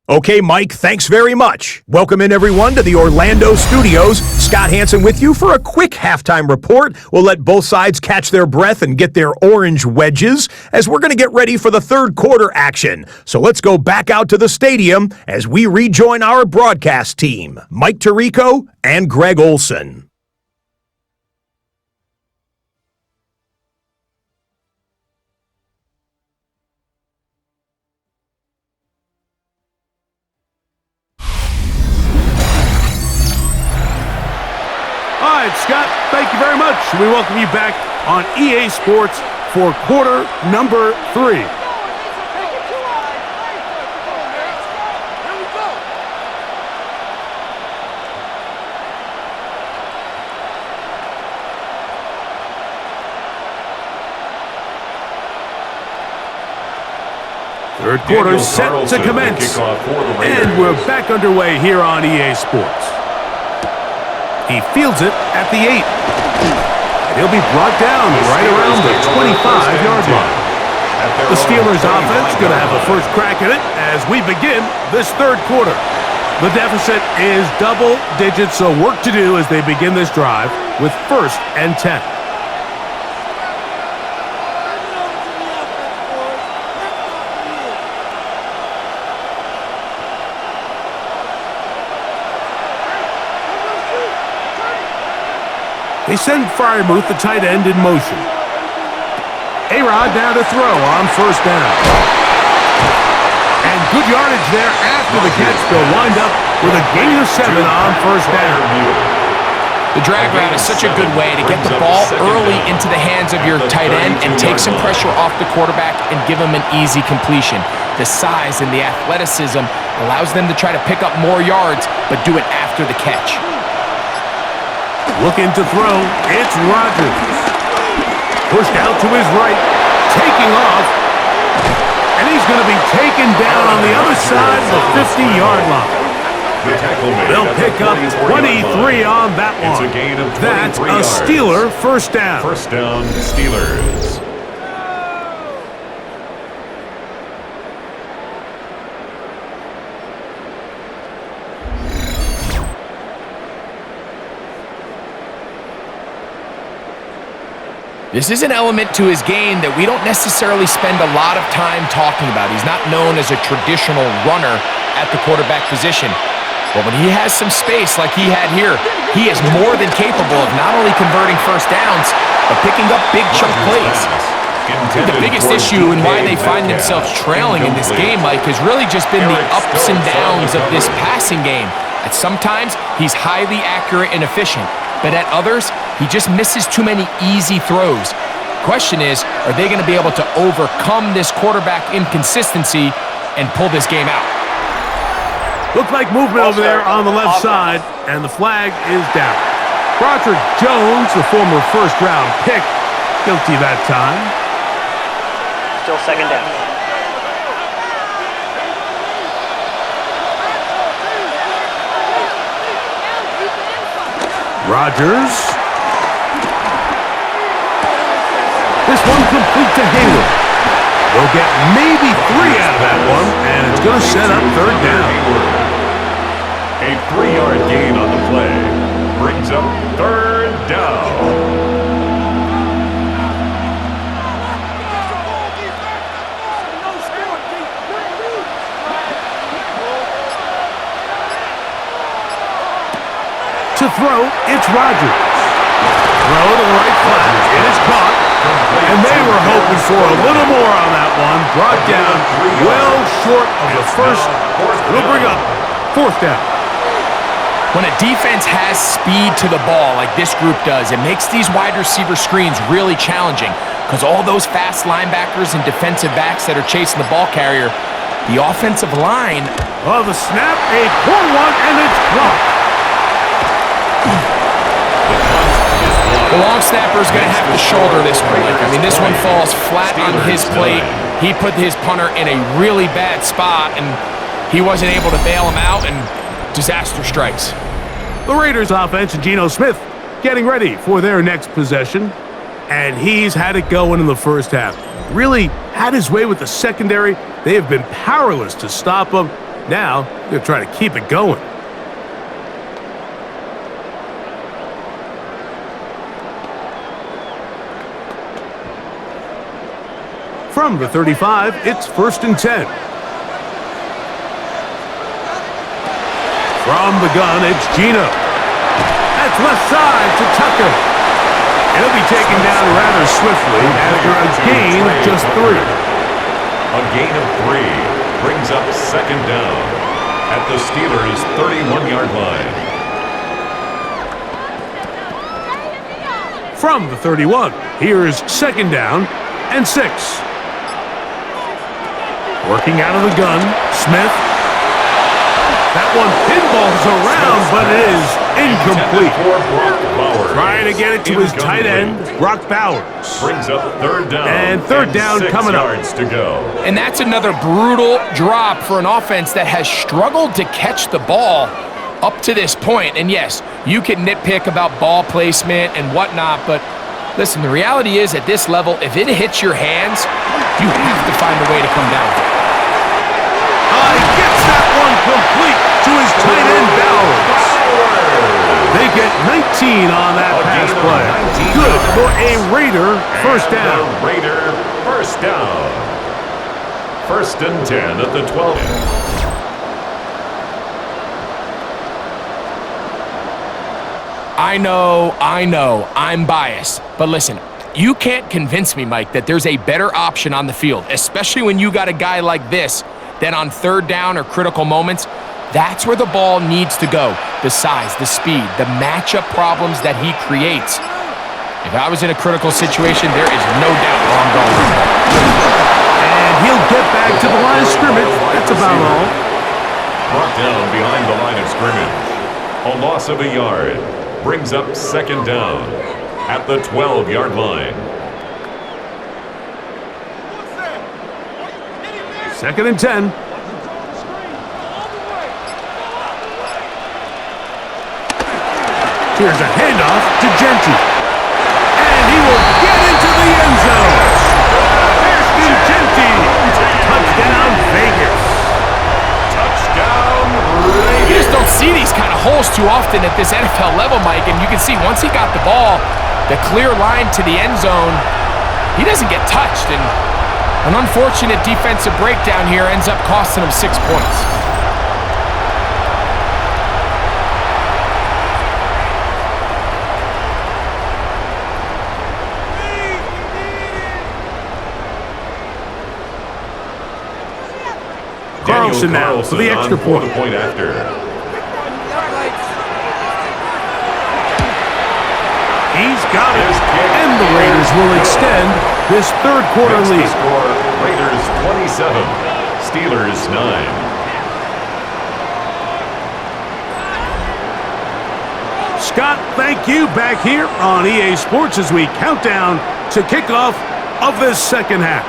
Okay, Mike, thanks very much. Welcome in, everyone, to the Orlando studios. Scott Hansen with you for a quick halftime report. We'll let both sides catch their breath and get their orange wedges as we're going to get ready for the third quarter action. So let's go back out to the stadium as we rejoin our broadcast team, Mike Tirico and Greg Olson. right, Scott, thank you very much. We welcome you back on EA Sports for quarter number 3. Third quarter set to commence, and we're back underway here on EA Sports. He fields it at the 8. And he'll be brought down right around the 25-yard line. The Steelers offense going to have a first crack at it as we begin this third quarter. The deficit is double digits, so work to do as they begin this drive with 1st and 10. They send Fryermuth, the tight end, in motion. A-Rod now to throw on 1st down. And good yardage there after the catch. They'll wind up with a gain of 7 on 1st down. The drag route is such a good way to get the ball early into the hands of your tight end and take some pressure off the quarterback and give him an easy completion. The size and the athleticism allows them to try to pick up more yards, but do it after the catch. Looking to throw, it's Rodgers. Pushed out to his right, taking off, and he's going to be taken down on the other side of the 50-yard line. They'll pick up 23 on that one. That's a Steeler first down. First down, Steelers. This is an element to his game that we don't necessarily spend a lot of time talking about. He's not known as a traditional runner at the quarterback position. But when he has some space like he had here, he is more than capable of not only converting first downs, but picking up big chunk plays. The biggest issue and why they find themselves trailing in this game, Mike, has really just been the ups and downs of this passing game. At sometimes, he's highly accurate and efficient. But at others, he just misses too many easy throws. Question is, are they going to be able to overcome this quarterback inconsistency and pull this game out? Looked like movement over there on the left side, and the flag is down. Roger Jones, the former first-round pick, guilty that time. Still 2nd down. Rodgers. This one complete to Hayward. They'll get maybe 3 out of that one, and it's going to set up 3rd down. A 3-yard gain on the play brings up 3rd down. To throw, it's Rodgers. Throw to the right flat. It is caught. And they were hoping for a little more on that one. Brought down well short of the first. It'll bring up 4th down. When a defense has speed to the ball like this group does, it makes these wide receiver screens really challenging because all those fast linebackers and defensive backs that are chasing the ball carrier, the offensive line. Oh, the snap, a poor one, and it's blocked. The long snapper is going to have to shoulder this one. I mean, this one falls flat on his plate. He put his punter in a really bad spot, and he wasn't able to bail him out, and disaster strikes. The Raiders offense and Geno Smith getting ready for their next possession, and he's had it going in the first half. Really had his way with the secondary. They have been powerless to stop him. Now they're trying to keep it going. From the 35, it's 1st and 10. From the gun, it's Geno. That's left side to Tucker. And he'll be taken down rather swiftly after a gain of just 3. A gain of 3 brings up 2nd down at the Steelers' 31-yard line. from the 31. Here's second down and 6. Working out of the gun, Smith. That one pinballs around, but it is incomplete. Trying to get it to his tight end, Brock Bowers. Brings up third down. And third down 6 coming up. yards to go. And that's another brutal drop for an offense that has struggled to catch the ball up to this point. And yes, you can nitpick about ball placement and whatnot, but listen, the reality is at this level, if it hits your hands, you have to find a way to come down with it. He gets that one complete to his tight end, Bowers. They get 19 on that pass play. Good for a Raider first down. The Raider first down. First and 10 at the 12. I know, I'm biased. But listen, you can't convince me, Mike, that there's a better option on the field, especially when you got a guy like this, that on third down or critical moments, that's where the ball needs to go. The size, the speed, the matchup problems that he creates. If I was in a critical situation, there is no doubt where I'm going with that. And he'll get back to the line of scrimmage. That's about all. Brought down behind the line of scrimmage. A loss of a yard. Brings up second down at the 12-yard line. Second and 10. Here's a handoff to Genty. And he will get into the end zone. Ashton Genty. Touchdown, Vegas. Touchdown, Vegas. You just don't see these kind of holes too often at this NFL level, Mike, and you can see once he got the ball, the clear line to the end zone, he doesn't get touched, and an unfortunate defensive breakdown here ends up costing him 6 points. Carlson now for the extra point. The point after. He's got it, and the Raiders will extend this third quarter Next lead. score, Raiders 27, Steelers 9. Scott, thank you. Back here on EA Sports as we count down to kickoff of this second half.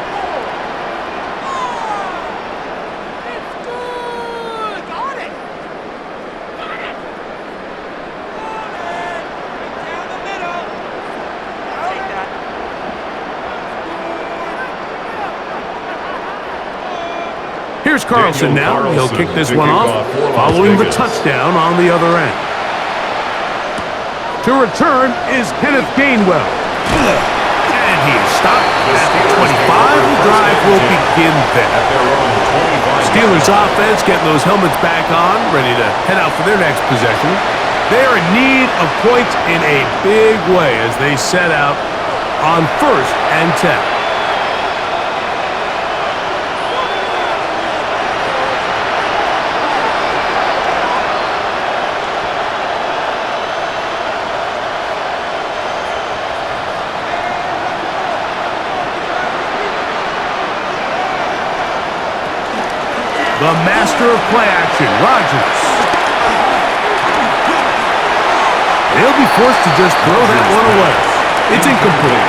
Here's Carlson now. He'll kick this one off, following the touchdown on the other end. To return is Kenneth Gainwell. And he is stopped at the 25. The drive will begin there. Steelers offense getting those helmets back on, ready to head out for their next possession. They're in need of points in a big way as they set out on 1st and 10. The master of play action, Rodgers. He'll be forced to just throw that one away. It's incomplete.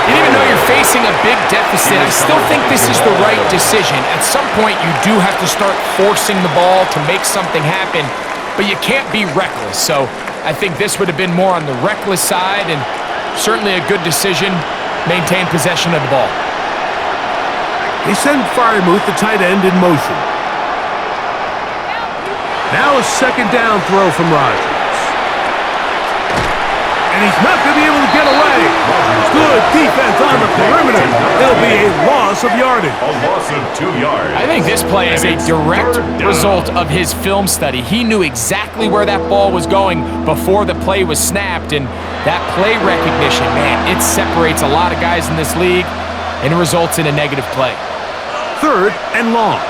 And even though you're facing a big deficit, I still think this is the right decision. At some point, you do have to start forcing the ball to make something happen, but you can't be reckless. So I think this would have been more on the reckless side, and certainly a good decision. Maintain possession of the ball. They send Freiermuth, the tight end, in motion. Now a second down throw from Rodgers. And he's not going to be able to get away. Good defense on the perimeter. It'll be a loss of yardage. A loss of 2 yards. I think this play is a direct result of his film study. He knew exactly where that ball was going before the play was snapped, and that play recognition, man, it separates a lot of guys in this league, and it results in a negative play. 3rd and long.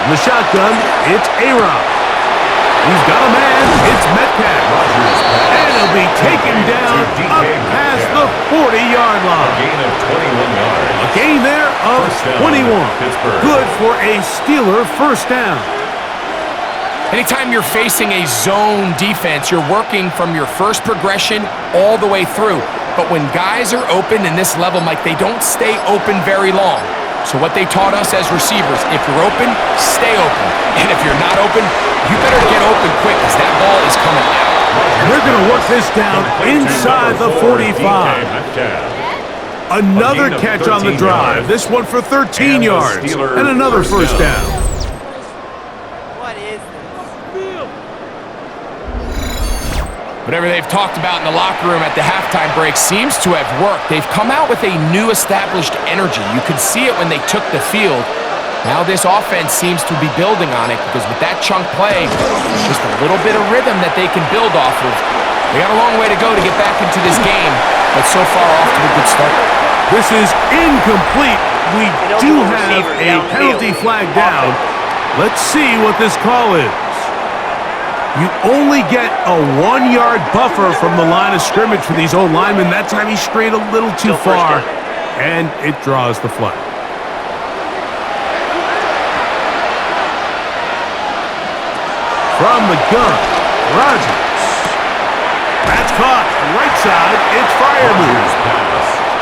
The shotgun, it's A-Rod. He's got a man. It's Metcalf. And he'll be taken down up past the 40-yard line. Gain of 21 yards. A gain there of 21. Good for a Steeler first down. Anytime you're facing a zone defense, you're working from your first progression all the way through. But when guys are open in this level, Mike, they don't stay open very long. So what they taught us as receivers, if you're open, stay open. And if you're not open, you better get open quick because that ball is coming out. And they're going to work this down inside the 45. Another catch on the drive. This one for 13 yards. And another first down. Whatever they've talked about in the locker room at the halftime break seems to have worked. They've come out with a new established energy. You could see it when they took the field. Now this offense seems to be building on it because with that chunk play, just a little bit of rhythm that they can build off of. They got a long way to go to get back into this game, but so far off to a good start. This is incomplete. We do have a penalty flag down. Let's see what this call is. You only get a 1-yard buffer from the line of scrimmage for these old linemen. That time he strayed a little too far, and it draws the flag. From the gun, Rodgers. That's caught. Right side, it's Freiermuth.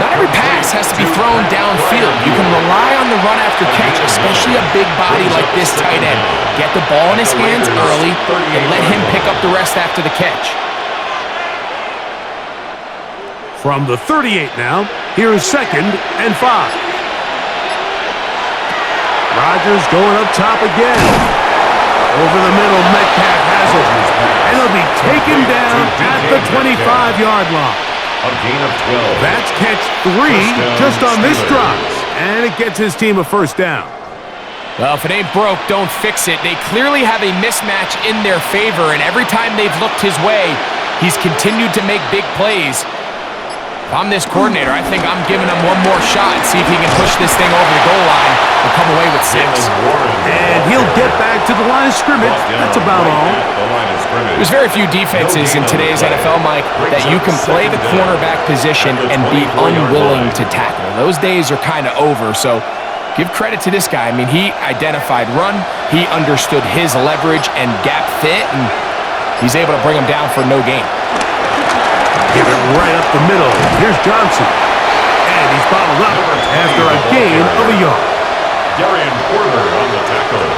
Not every pass has to be thrown downfield. You can rely on the run after catch, especially a big body like this tight end. Get the ball in his hands early and let him pick up the rest after the catch. From the 38 now, here is 2nd and 5. Rodgers going up top again. Over the middle, Metcalf has it. And he'll be taken down at the 25-yard line. A gain of 12. That's catch 3 just on this drive. And it gets his team a first down. Well, if it ain't broke, don't fix it. They clearly have a mismatch in their favor, and every time they've looked his way, he's continued to make big plays. If I'm this coordinator, I think I'm giving him one more shot and see if he can push this thing over the goal line and come away with 6. And he'll get back to the line of scrimmage. That's about all. There's very few defenses in today's NFL, Mike, that you can play the cornerback position and be unwilling to tackle. Those days are kind of over, so give credit to this guy. I mean, he identified run, he understood his leverage and gap fit, and he's able to bring him down for no gain. Give it right up the middle. Here's Johnson. And he's bottled up after a gain of a yard. Darian Porter on the tackle.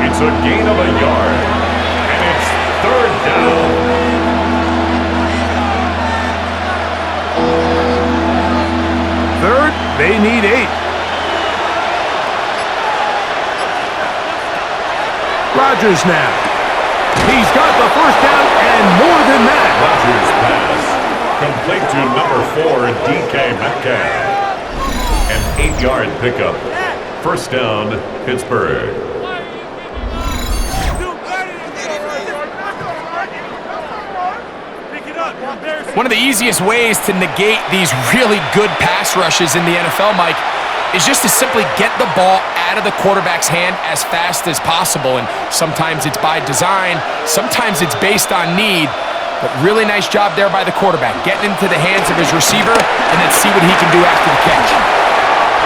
It's a gain of a yard. And it's 3rd down. Third, they need 8. Rodgers now. He's got the first down and more than that. Rodgers pass. Complete to number 4, DK Metcalf. An 8-yard pickup. First down, Pittsburgh. One of the easiest ways to negate these really good pass rushes in the NFL, Mike, is just to simply get the ball out of the quarterback's hand as fast as possible. And sometimes it's by design, sometimes it's based on need. But really nice job there by the quarterback, getting into the hands of his receiver and then see what he can do after the catch.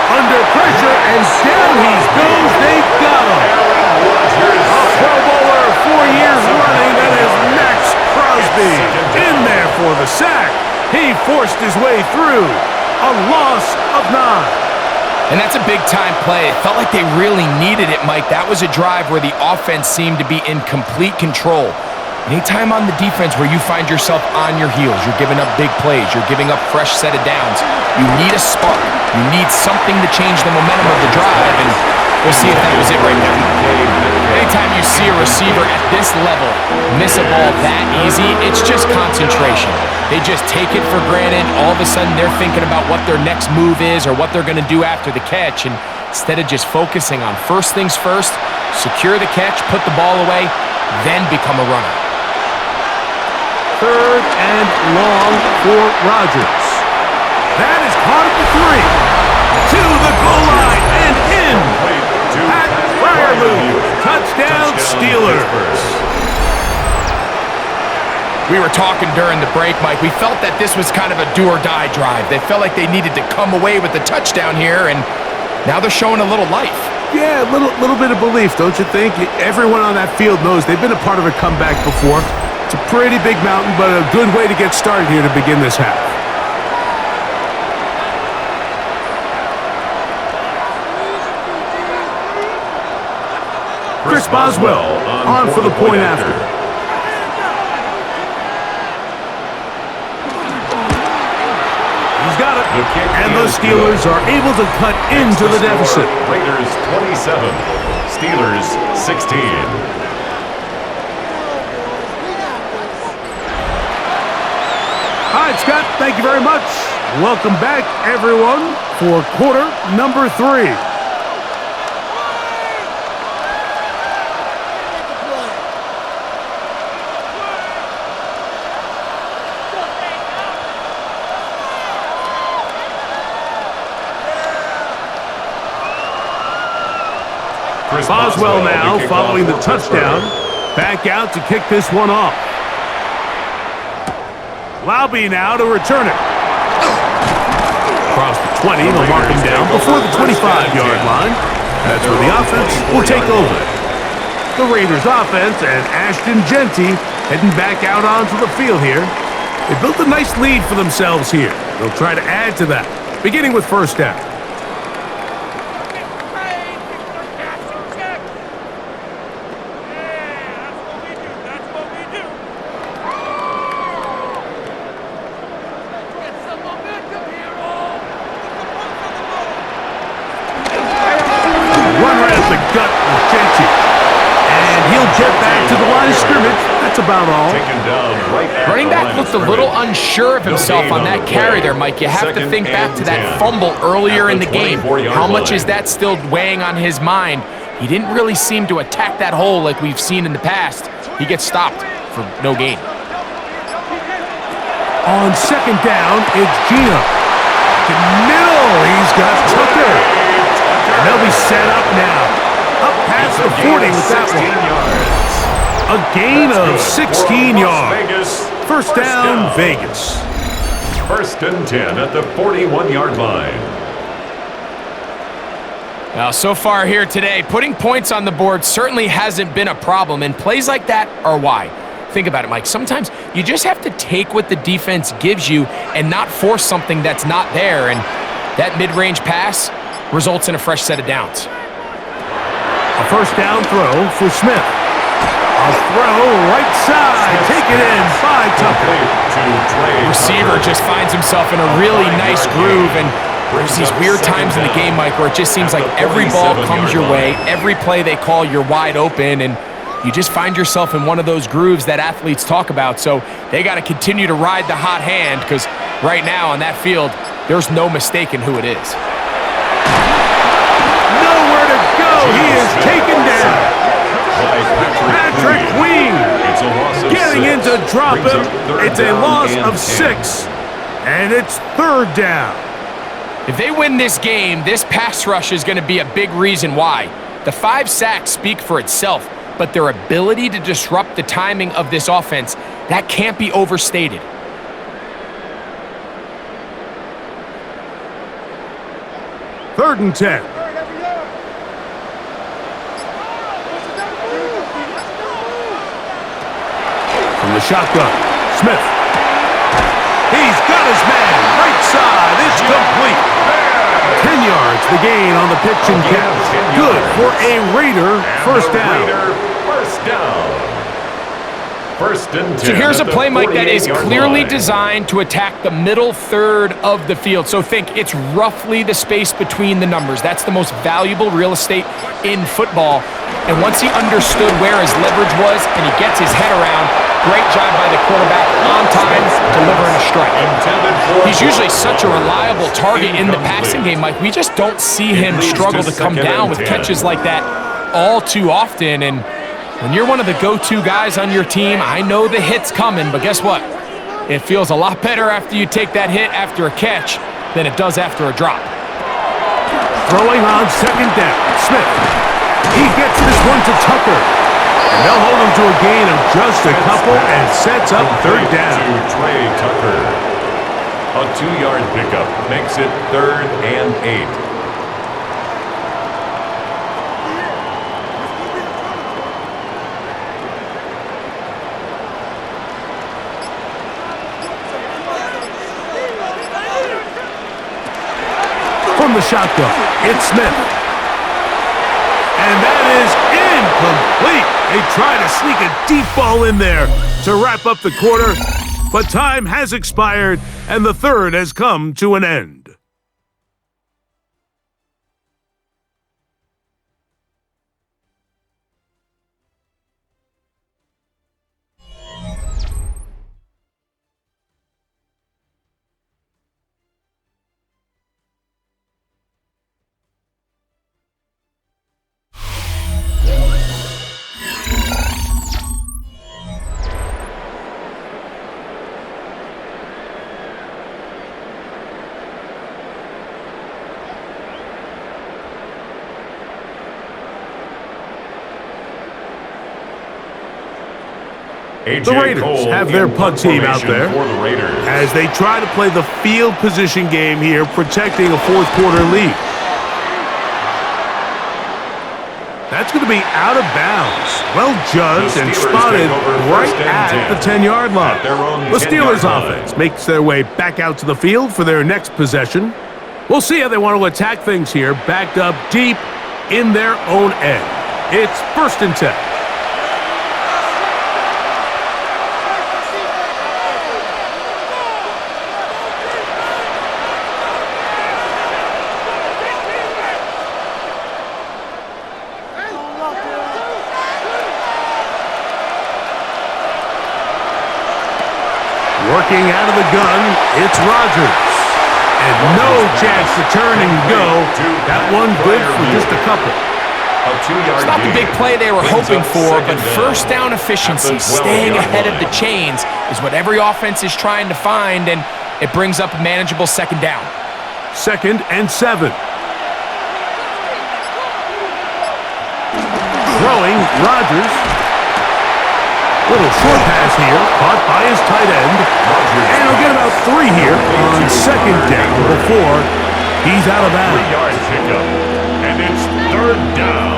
Under pressure, and down he goes. They got him. A Pro Bowler 4 years running. That is Max Crosby in there for the sack. He forced his way through. A loss of 9. And that's a big-time play. It felt like they really needed it, Mike. That was a drive where the offense seemed to be in complete control. Anytime on the defense where you find yourself on your heels, you're giving up big plays, you're giving up fresh set of downs, you need a spark. You need something to change the momentum of the drive, and we'll see if that was it right now. Anytime you see a receiver at this level miss a ball that easy, it's just concentration. They just take it for granted. All of a sudden, they're thinking about what their next move is or what they're going to do after the catch, and instead of just focusing on first things first, secure the catch, put the ball away, then become a runner. 3rd and long for Rodgers. That is caught at the 3. To the goal line and in. Pat Freiermuth. Touchdown Steelers. We were talking during the break, Mike. We felt that this was kind of a do-or-die drive. They felt like they needed to come away with the touchdown here, and now they're showing a little life. Yeah, a little bit of belief, don't you think? Everyone on that field knows they've been a part of a comeback before. It's a pretty big mountain, but a good way to get started here to begin this half. Chris Boswell on for the point after. He's got it. And the Steelers are able to cut into the deficit. Raiders 27, Steelers 16. All right, Scott, thank you very much. Welcome back, everyone, for quarter number 3. Boswell now, following the touchdown, back out to kick this one off. Laube now to return it. Across the 20, they'll mark him down before the 25-yard line. That's where the offense will take over. The Raiders offense and Ashton Genty heading back out onto the field here. They built a nice lead for themselves here. They'll try to add to that, beginning with first down. About all. Running back looked a little unsure of himself on that carry there, Mike. You have to think back to that fumble earlier in the game. How much is that still weighing on his mind? He didn't really seem to attack that hole like we've seen in the past. He gets stopped for no gain. On second down, it's Gino. The middle, he's got Tucker. And they'll be set up now. Up past the 40 with that one. A gain of 16 yards. First down, Vegas. First and 10 at the 41-yard line. Now, so far here today, putting points on the board certainly hasn't been a problem, and plays like that are why. Think about it, Mike. Sometimes you just have to take what the defense gives you and not force something that's not there, and that mid-range pass results in a fresh set of downs. A first down throw for Smith. A throw right side, taken in by Tucker. The receiver just finds himself in a really nice groove, and there's these weird times in the game, Mike, where it just seems like every ball comes your way, every play they call, you're wide open, and you just find yourself in one of those grooves that athletes talk about. So they got to continue to ride the hot hand, because right now on that field, there's no mistaking who it is. Nowhere to go. He is taken down. Patrick Queen getting in to drop him. It's a loss of 6, and it's third down. If they win this game, this pass rush is going to be a big reason why. The 5 sacks speak for itself, but their ability to disrupt the timing of this offense, that can't be overstated. Third and 10. From the shotgun, Smith. He's got his man, right side, it's complete. 10 yards, the gain on the pitch and catch. Good for a Raider first down. First and 10. So here's a play, Mike, that is clearly designed to attack the middle third of the field. So think it's roughly the space between the numbers. That's the most valuable real estate in football. And once he understood where his leverage was and he gets his head around, great job by the quarterback on time, delivering a strike. He's usually such a reliable target in the passing game, Mike. We just don't see him struggle to come down with catches like that all too often. And when you're one of the go-to guys on your team, I know the hit's coming, but guess what? It feels a lot better after you take that hit after a catch than it does after a drop. Throwing on second down, Smith. He gets this one to Tucker. And they'll hold him to a gain of just a couple and sets up third down. To Trey Tucker. A 2-yard pickup makes it 3rd and 8. From the shotgun, it's Smith. And that is incomplete. They try to sneak a deep ball in there to wrap up the quarter, but time has expired, and the third has come to an end. The Raiders have their punt team out there as they try to play the field position game here, protecting a fourth quarter lead. That's going to be out of bounds. Well judged and spotted right at the 10-yard line. The Steelers offense makes their way back out to the field for their next possession. We'll see how they want to attack things here, backed up deep in their own end. It's 1st and 10. Working out of the gun, it's Rodgers. And no chance to turn and go. That one good for just a couple. It's not the big play they were hoping for, but first down efficiency, staying ahead of the chains, is what every offense is trying to find, and it brings up a manageable 2nd down. 2nd and 7. Throwing, Rodgers. Little short pass here, caught by his tight end. And he'll get about 3 here on 2nd down before he's out of bounds. 3-yard pickup, and it's 3rd down.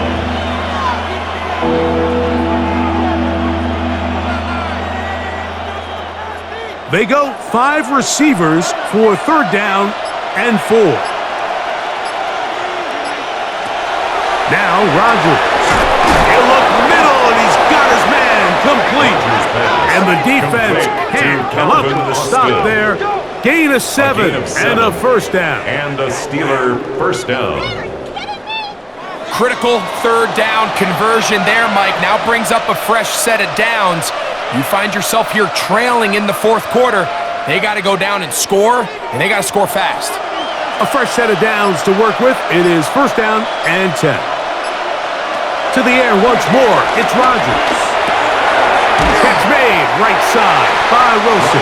They go 5 receivers for 3rd down and 4. Now Rodgers. He'll look middle, and he's got his man complete. And the defense can't come up with a stop there. Gain of 7 and a 1st down. And a Steeler 1st down. Critical 3rd down conversion there, Mike. Now brings up a fresh set of downs. You find yourself here trailing in the 4th quarter. They got to go down and score, and they got to score fast. A fresh set of downs to work with. It is 1st down and 10. To the air once more, it's Rodgers. Catch made, right side by Wilson.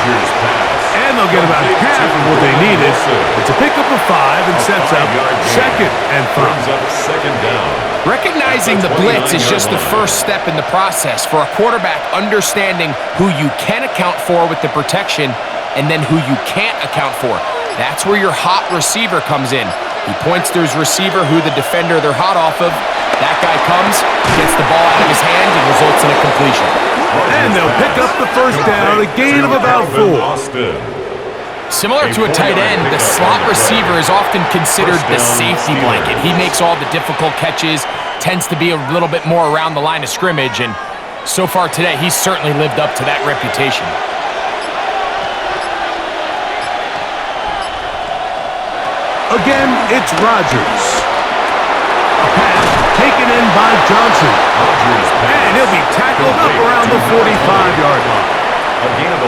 And they'll get about half of what they needed. It's a pickup of 5 and sets up 2nd and 5. Recognizing the blitz is just the first step in the process for a quarterback understanding who you can account for with the protection and then who you can't account for. That's where your hot receiver comes in. He points to his receiver, who the defender they're hot off of. That guy comes, gets the ball out of his hand, and results in a completion. And they'll pick up the 1st down, a gain of about 4. Similar to a tight end, the slot receiver is often considered the safety blanket. He makes all the difficult catches, tends to be a little bit more around the line of scrimmage, and so far today, he's certainly lived up to that reputation. Again, it's Rodgers. A pass taken in by Johnson. And he'll be tackled up around the 45-yard line. A gain of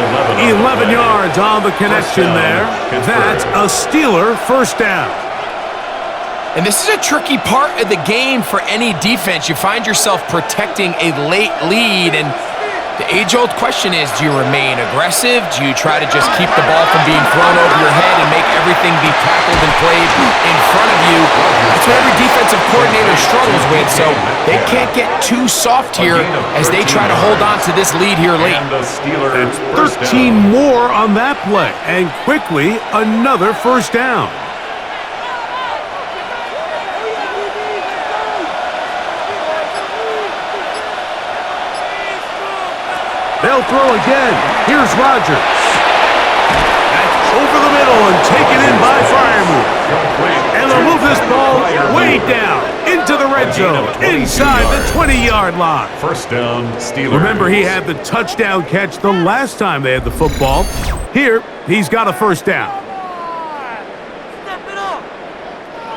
11 yards on the connection there. That's a Steeler 1st down. And this is a tricky part of the game for any defense. You find yourself protecting a late lead, and the age-old question is, do you remain aggressive? Do you try to just keep the ball from being thrown over your head and make everything be tackled and played in front of you? That's what every defensive coordinator struggles with, so they can't get too soft here as they try to hold on to this lead here late. And the Steelers It's 13 more on that play, and quickly another first down. They'll throw again. Here's Rodgers. That's over the middle and taken in by Freiermuth. And they'll move this ball way down into the red zone, inside the 20-yard line. First down, Steelers. Remember, he had the touchdown catch the last time they had the football. Here, he's got a first down.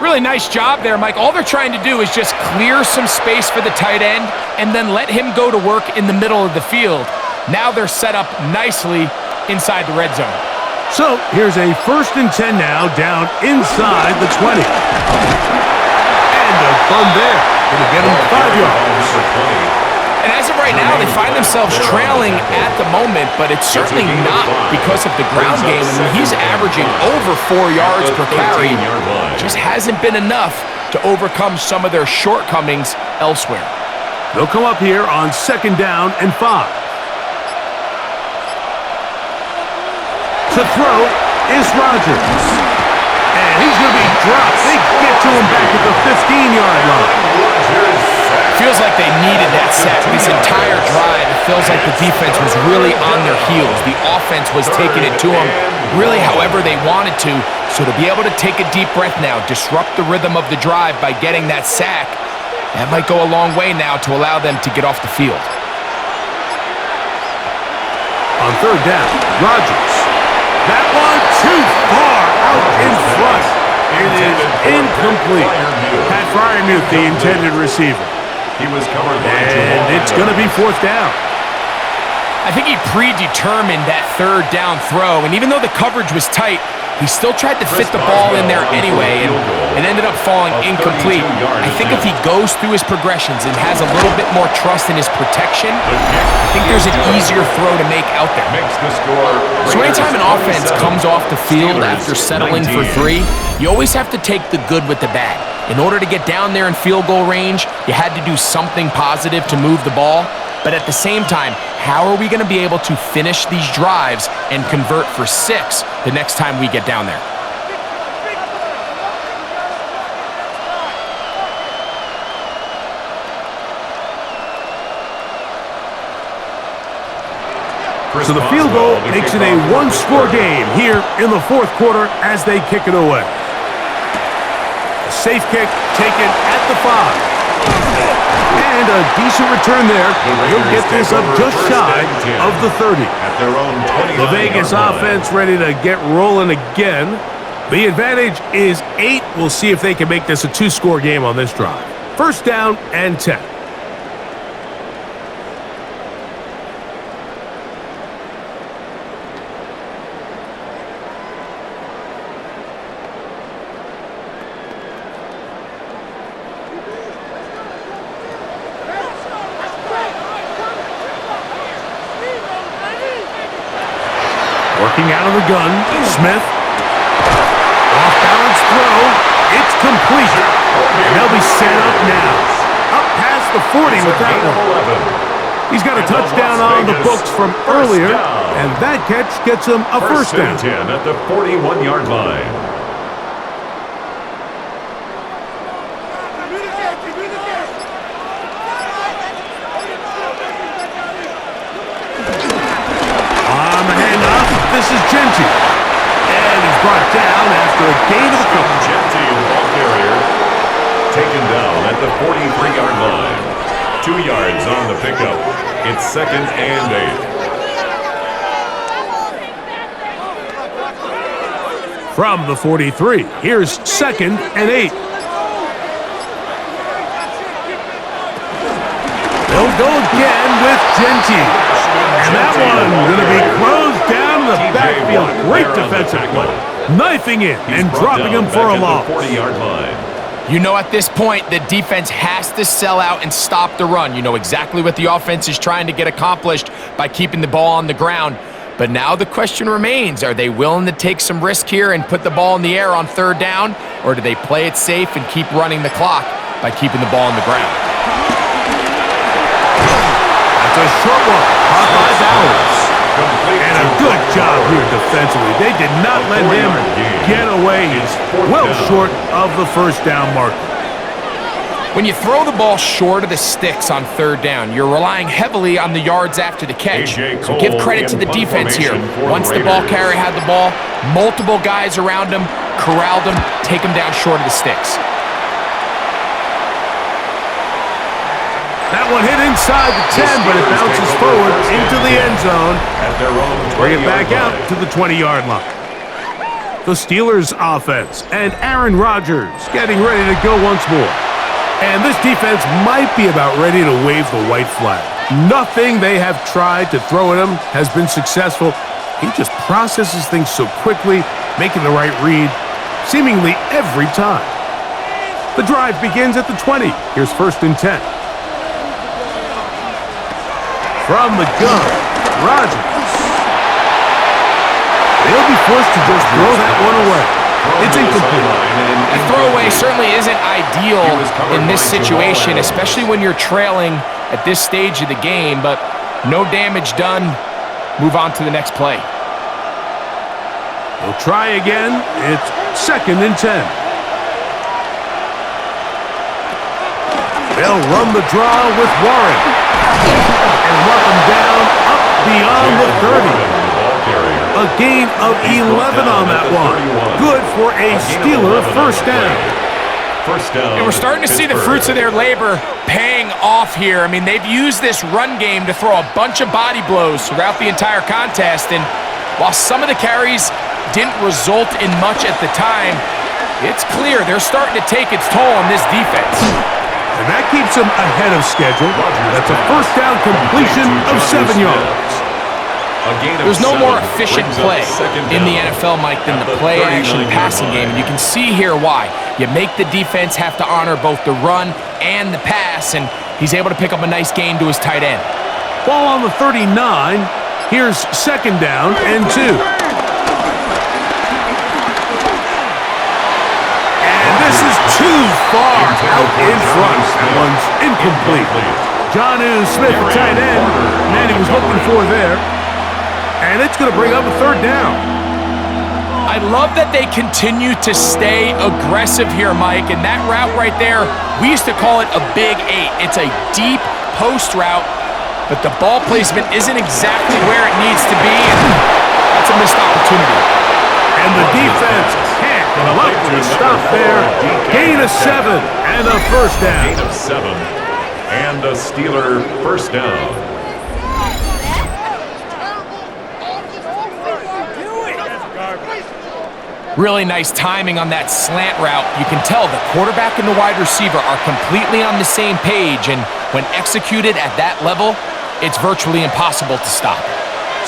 Really nice job there, Mike. All they're trying to do is just clear some space for the tight end and then let him go to work in the middle of the field. Now they're set up nicely inside the red zone. So here's a 1st and 10 now, down inside the 20. And from there, going to get him 5 yards. And as of right now, they find themselves trailing at the moment, but it's certainly not because of the ground game. I mean, he's averaging over 4 yards per carry. Just hasn't been enough to overcome some of their shortcomings elsewhere. They'll come up here on 2nd down and 5. To throw is Rodgers. And he's going to be dropped. They get to him back at the 15-yard line. Feels like they needed that sack this entire drive. It feels like the defense was really on their heels. The offense was taking it to them really however they wanted to. So to be able to take a deep breath now, disrupt the rhythm of the drive by getting that sack, that might go a long way now to allow them to get off the field. On 3rd down, Rodgers. That one too far out in front. It is incomplete. Pat Freiermuth, the intended receiver. He was covered by And it's going to be 4th down. I think he predetermined that 3rd down throw, and even though the coverage was tight, he still tried to fit the ball in there anyway, and it ended up falling incomplete. I think if he goes through his progressions and has a little bit more trust in his protection, I think there's an easier throw to make out there. So anytime an offense comes off the field after settling for 3, you always have to take the good with the bad. In order to get down there in field goal range, you had to do something positive to move the ball. But at the same time, how are we going to be able to finish these drives and convert for 6 the next time we get down there? So the field goal makes it a 1-score game here in the 4th quarter as they kick it away. A safe kick taken at the 5. And a decent return there. He'll get this up just shy of the 30. The Vegas offense ready to get rolling again. The advantage is 8. We'll see if they can make this a 2-score game on this drive. 1st down and 10. Working out of the gun, Smith. Off-balance throw. It's complete. And they'll be set up now. Up past the 40 with that one. He's got a touchdown on the books from earlier, and that catch gets him a first down. 10 at the 41-yard line. This is Genty. And he's brought down after a gain of a couple. Genty, the ball carrier, taken down at the 43-yard line. 2 yards on the pickup. It's 2nd and 8. From the 43, here's 2nd and 8. They'll go again with Genty. And that one going to be closed down in the backfield. Great defensive play. Knifing in and dropping him for a loss. 40-yard line. You know at this point, the defense has to sell out and stop the run. You know exactly what the offense is trying to get accomplished by keeping the ball on the ground. But now the question remains, are they willing to take some risk here and put the ball in the air on 3rd down? Or do they play it safe and keep running the clock? by keeping the ball on the ground. That's a short one. Caught by Bowers. And a good job here defensively. They did not let him get away. He's well short of the first down marker. When you throw the ball short of the sticks on third down, you're relying heavily on the yards after the catch. So give credit to the defense here. Once the ball carrier had the ball, multiple guys around him, corralled him, take him down short of the sticks. That one hit inside the 10, but it bounces forward into the end zone. Bring it back out to the 20-yard line. The Steelers' offense and Aaron Rodgers getting ready to go once more. And this defense might be about ready to wave the white flag. Nothing they have tried to throw at him has been successful. He just processes things so quickly, making the right read seemingly every time. The drive begins at the 20. Here's 1st and 10. From the gun, Rodgers. They'll be forced to just throw that one away. It's incomplete. A throwaway certainly isn't ideal in this situation, especially when you're trailing at this stage of the game, but no damage done. Move on to the next play. They'll try again. It's 2nd and 10. They'll run the draw with Warren. And walk him down up beyond the 30. A gain of 11 on that one. Good for a Steeler first down. And we're starting to see the fruits of their labor paying off here. I mean, they've used this run game to throw a bunch of body blows throughout the entire contest. And while some of the carries didn't result in much at the time, it's clear they're starting to take its toll on this defense. And that keeps them ahead of schedule. That's a first down completion of 7 yards. There's no more efficient play in the NFL, Mike, than the play-action passing game. And you can see here why. You make the defense have to honor both the run and the pass, and he's able to pick up a nice gain to his tight end. Ball on the 39. Here's 2nd down and 2. And this is too far out in front. That one's incomplete. Jonnu Smith, the tight end, man he was looking for there. And it's going to bring up a 3rd down. I love that they continue to stay aggressive here, Mike. And that route right there, we used to call it a big 8. It's a deep post route, but the ball placement isn't exactly where it needs to be. And that's a missed opportunity. And the defense can't come up with a stop there. Gain of 7 and a first down. Gain of 7 and a Steeler first down. Really nice timing on that slant route. You can tell the quarterback and the wide receiver are completely on the same page, and when executed at that level, it's virtually impossible to stop.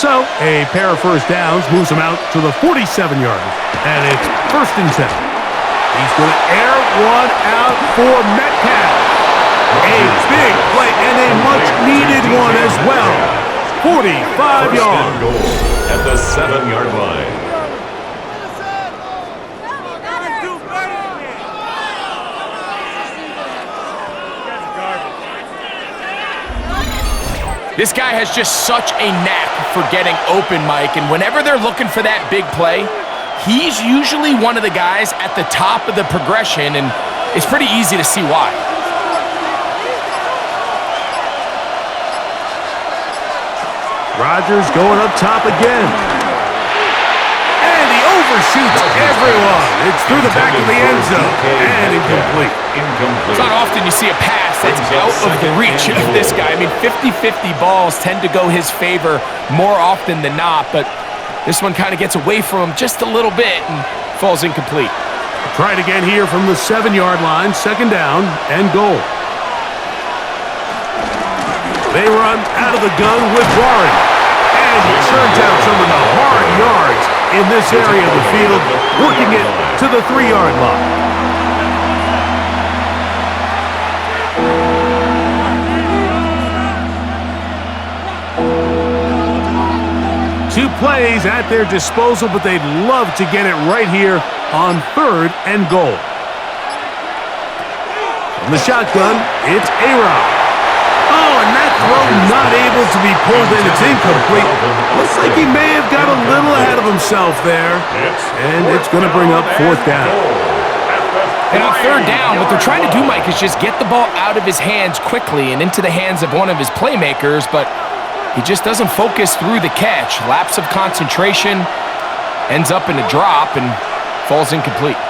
So, a pair of first downs moves him out to the 47-yard, and it's 1st and 10. He's going to air one out for Metcalf. A big play and a much-needed one as well. 45 yards. At the 7-yard line. This guy has just such a knack for getting open, Mike, and whenever they're looking for that big play, he's usually one of the guys at the top of the progression, and it's pretty easy to see why. Rodgers going up top again. And he overshoots everyone. It's through the back of the end zone and incomplete. It's not often you see a pass that's out of the reach of this guy. I mean, 50-50 balls tend to go his favor more often than not, but this one kind of gets away from him just a little bit and falls incomplete. Try it again here from the 7-yard line, 2nd down and goal. They run out of the gun with Warren, and he turns out some of the hard yards in this area of the field, working it to the 3-yard line. Two plays at their disposal, but they'd love to get it right here on 3rd and goal. From the shotgun, it's A-Rod. Oh, and that throw not able to be pulled in. It's incomplete. Looks like he may have got a little ahead of himself there. And it's going to bring up fourth down. And on third down, what they're trying to do, Mike, is just get the ball out of his hands quickly and into the hands of one of his playmakers, but he just doesn't focus through the catch. Lapse of concentration, ends up in a drop, and falls incomplete.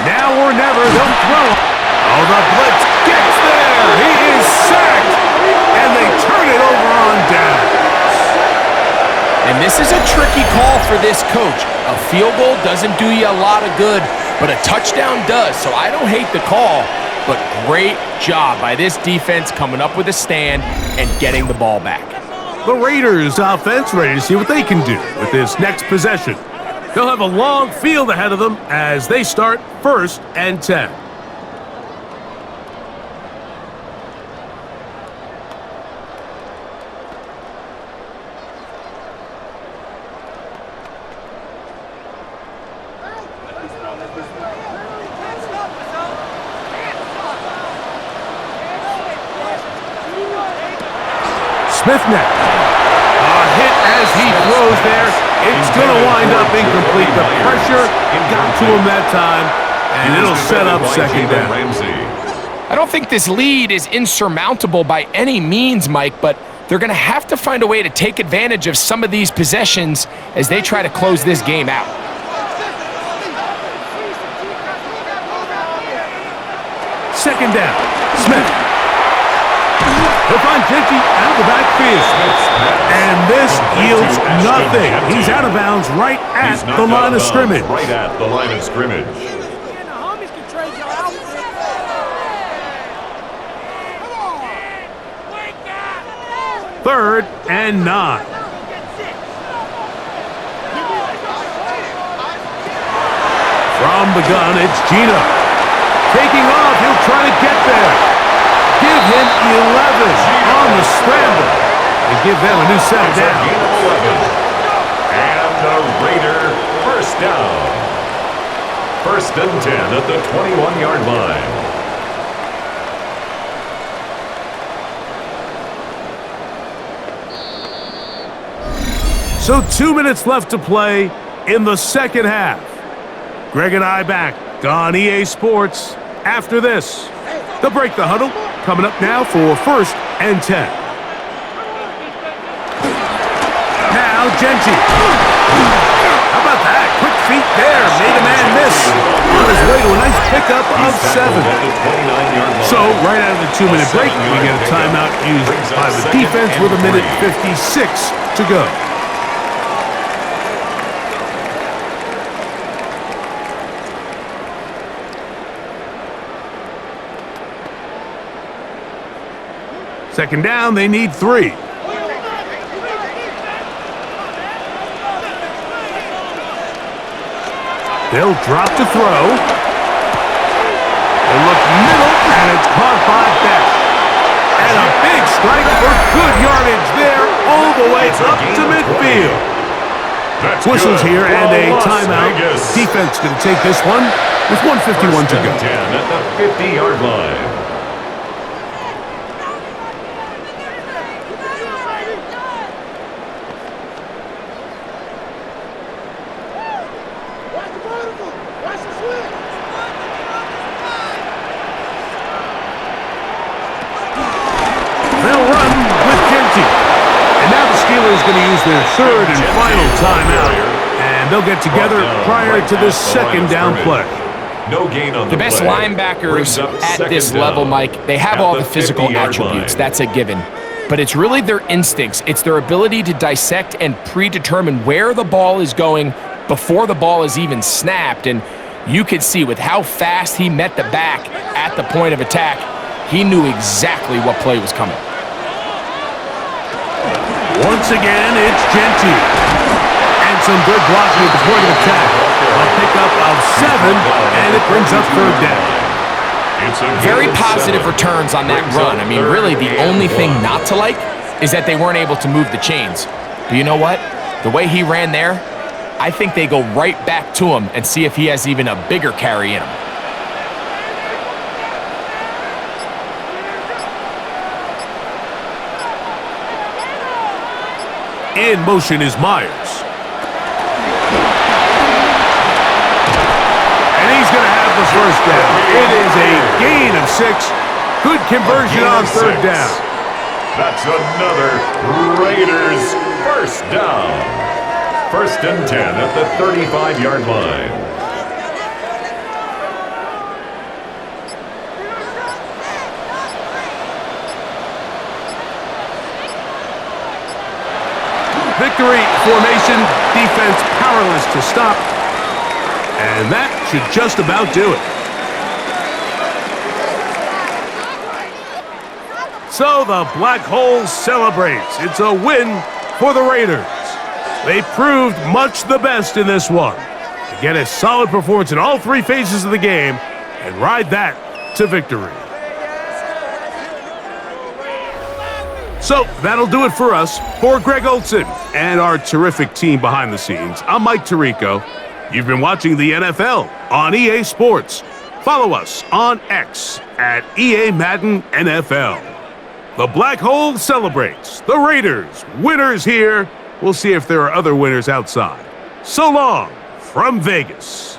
Now or never, they'll throw. Oh, the blitz gets there. He is sacked. And they turn it over on down. And this is a tricky call for this coach. A field goal doesn't do you a lot of good, but a touchdown does. So I don't hate the call, but great job by this defense coming up with a stand and getting the ball back. The Raiders offense ready to see what they can do with this next possession. They'll have a long field ahead of them as they start 1st and 10. Smith now. A hit as he throws there. It's going to wind up incomplete. The pressure got to him that time, and it'll set up second down. I don't think this lead is insurmountable by any means, Mike, but they're going to have to find a way to take advantage of some of these possessions as they try to close this game out. Second down. Smith. He'll find Gentry out of the backfield. And this yields nothing. He's out of bounds right at the line of scrimmage. Right at the line of scrimmage. Third and 9. From the gun, it's Gino. Taking off, he'll try to get there. Give him 11 on the scramble and give them a new set down. And the Raider first down. 1st and 10 at the 21-yard line. So 2 minutes left to play in the second half. Greg and I back on EA Sports after this. They'll break the huddle. Coming up now for 1st and 10. Now Gentry. How about that? Quick feet there. Made a man miss. On his way to a nice pickup of 7. So right out of the 2-minute break, we get a timeout used by the defense with 1:56 to go. Second down, they need 3. They'll drop to throw. They look middle, and it's caught by Beck. And a big strike for good yardage there, all the way up to midfield. Whistles here and a timeout. Defense going to take this one with 1:51 to go. 10 at the 50-yard line. Going to use their 3rd and final timeout, and they'll get together prior to this second down play. No gain on the best linebackers at this level, Mike, they have all the physical attributes. That's a given. But it's really their instincts. It's their ability to dissect and predetermine where the ball is going before the ball is even snapped. And you could see with how fast he met the back at the point of attack, he knew exactly what play was coming. Once again, it's Gentry. And some good blocking at the point of attack. A pickup of 7, and it brings up 3rd down. Very positive returns on that run. I mean, really, the only thing not to like is that they weren't able to move the chains. But you know what? The way he ran there, I think they go right back to him and see if he has even a bigger carry in him. In motion is Myers. And he's going to have the first down. It is a gain of 6. Good conversion on third down. That's another Raiders first down. 1st and 10 at the 35-yard line. Victory formation, defense powerless to stop. And that should just about do it. So the Black Hole celebrates. It's a win for the Raiders. They proved much the best in this one to get a solid performance in all 3 phases of the game and ride that to victory. So that'll do it for us. For Greg Olson and our terrific team behind the scenes, I'm Mike Tirico. You've been watching the NFL on EA Sports. Follow us on X at EA Madden NFL. The Black Hole celebrates. The Raiders, winners here. We'll see if there are other winners outside. So long from Vegas.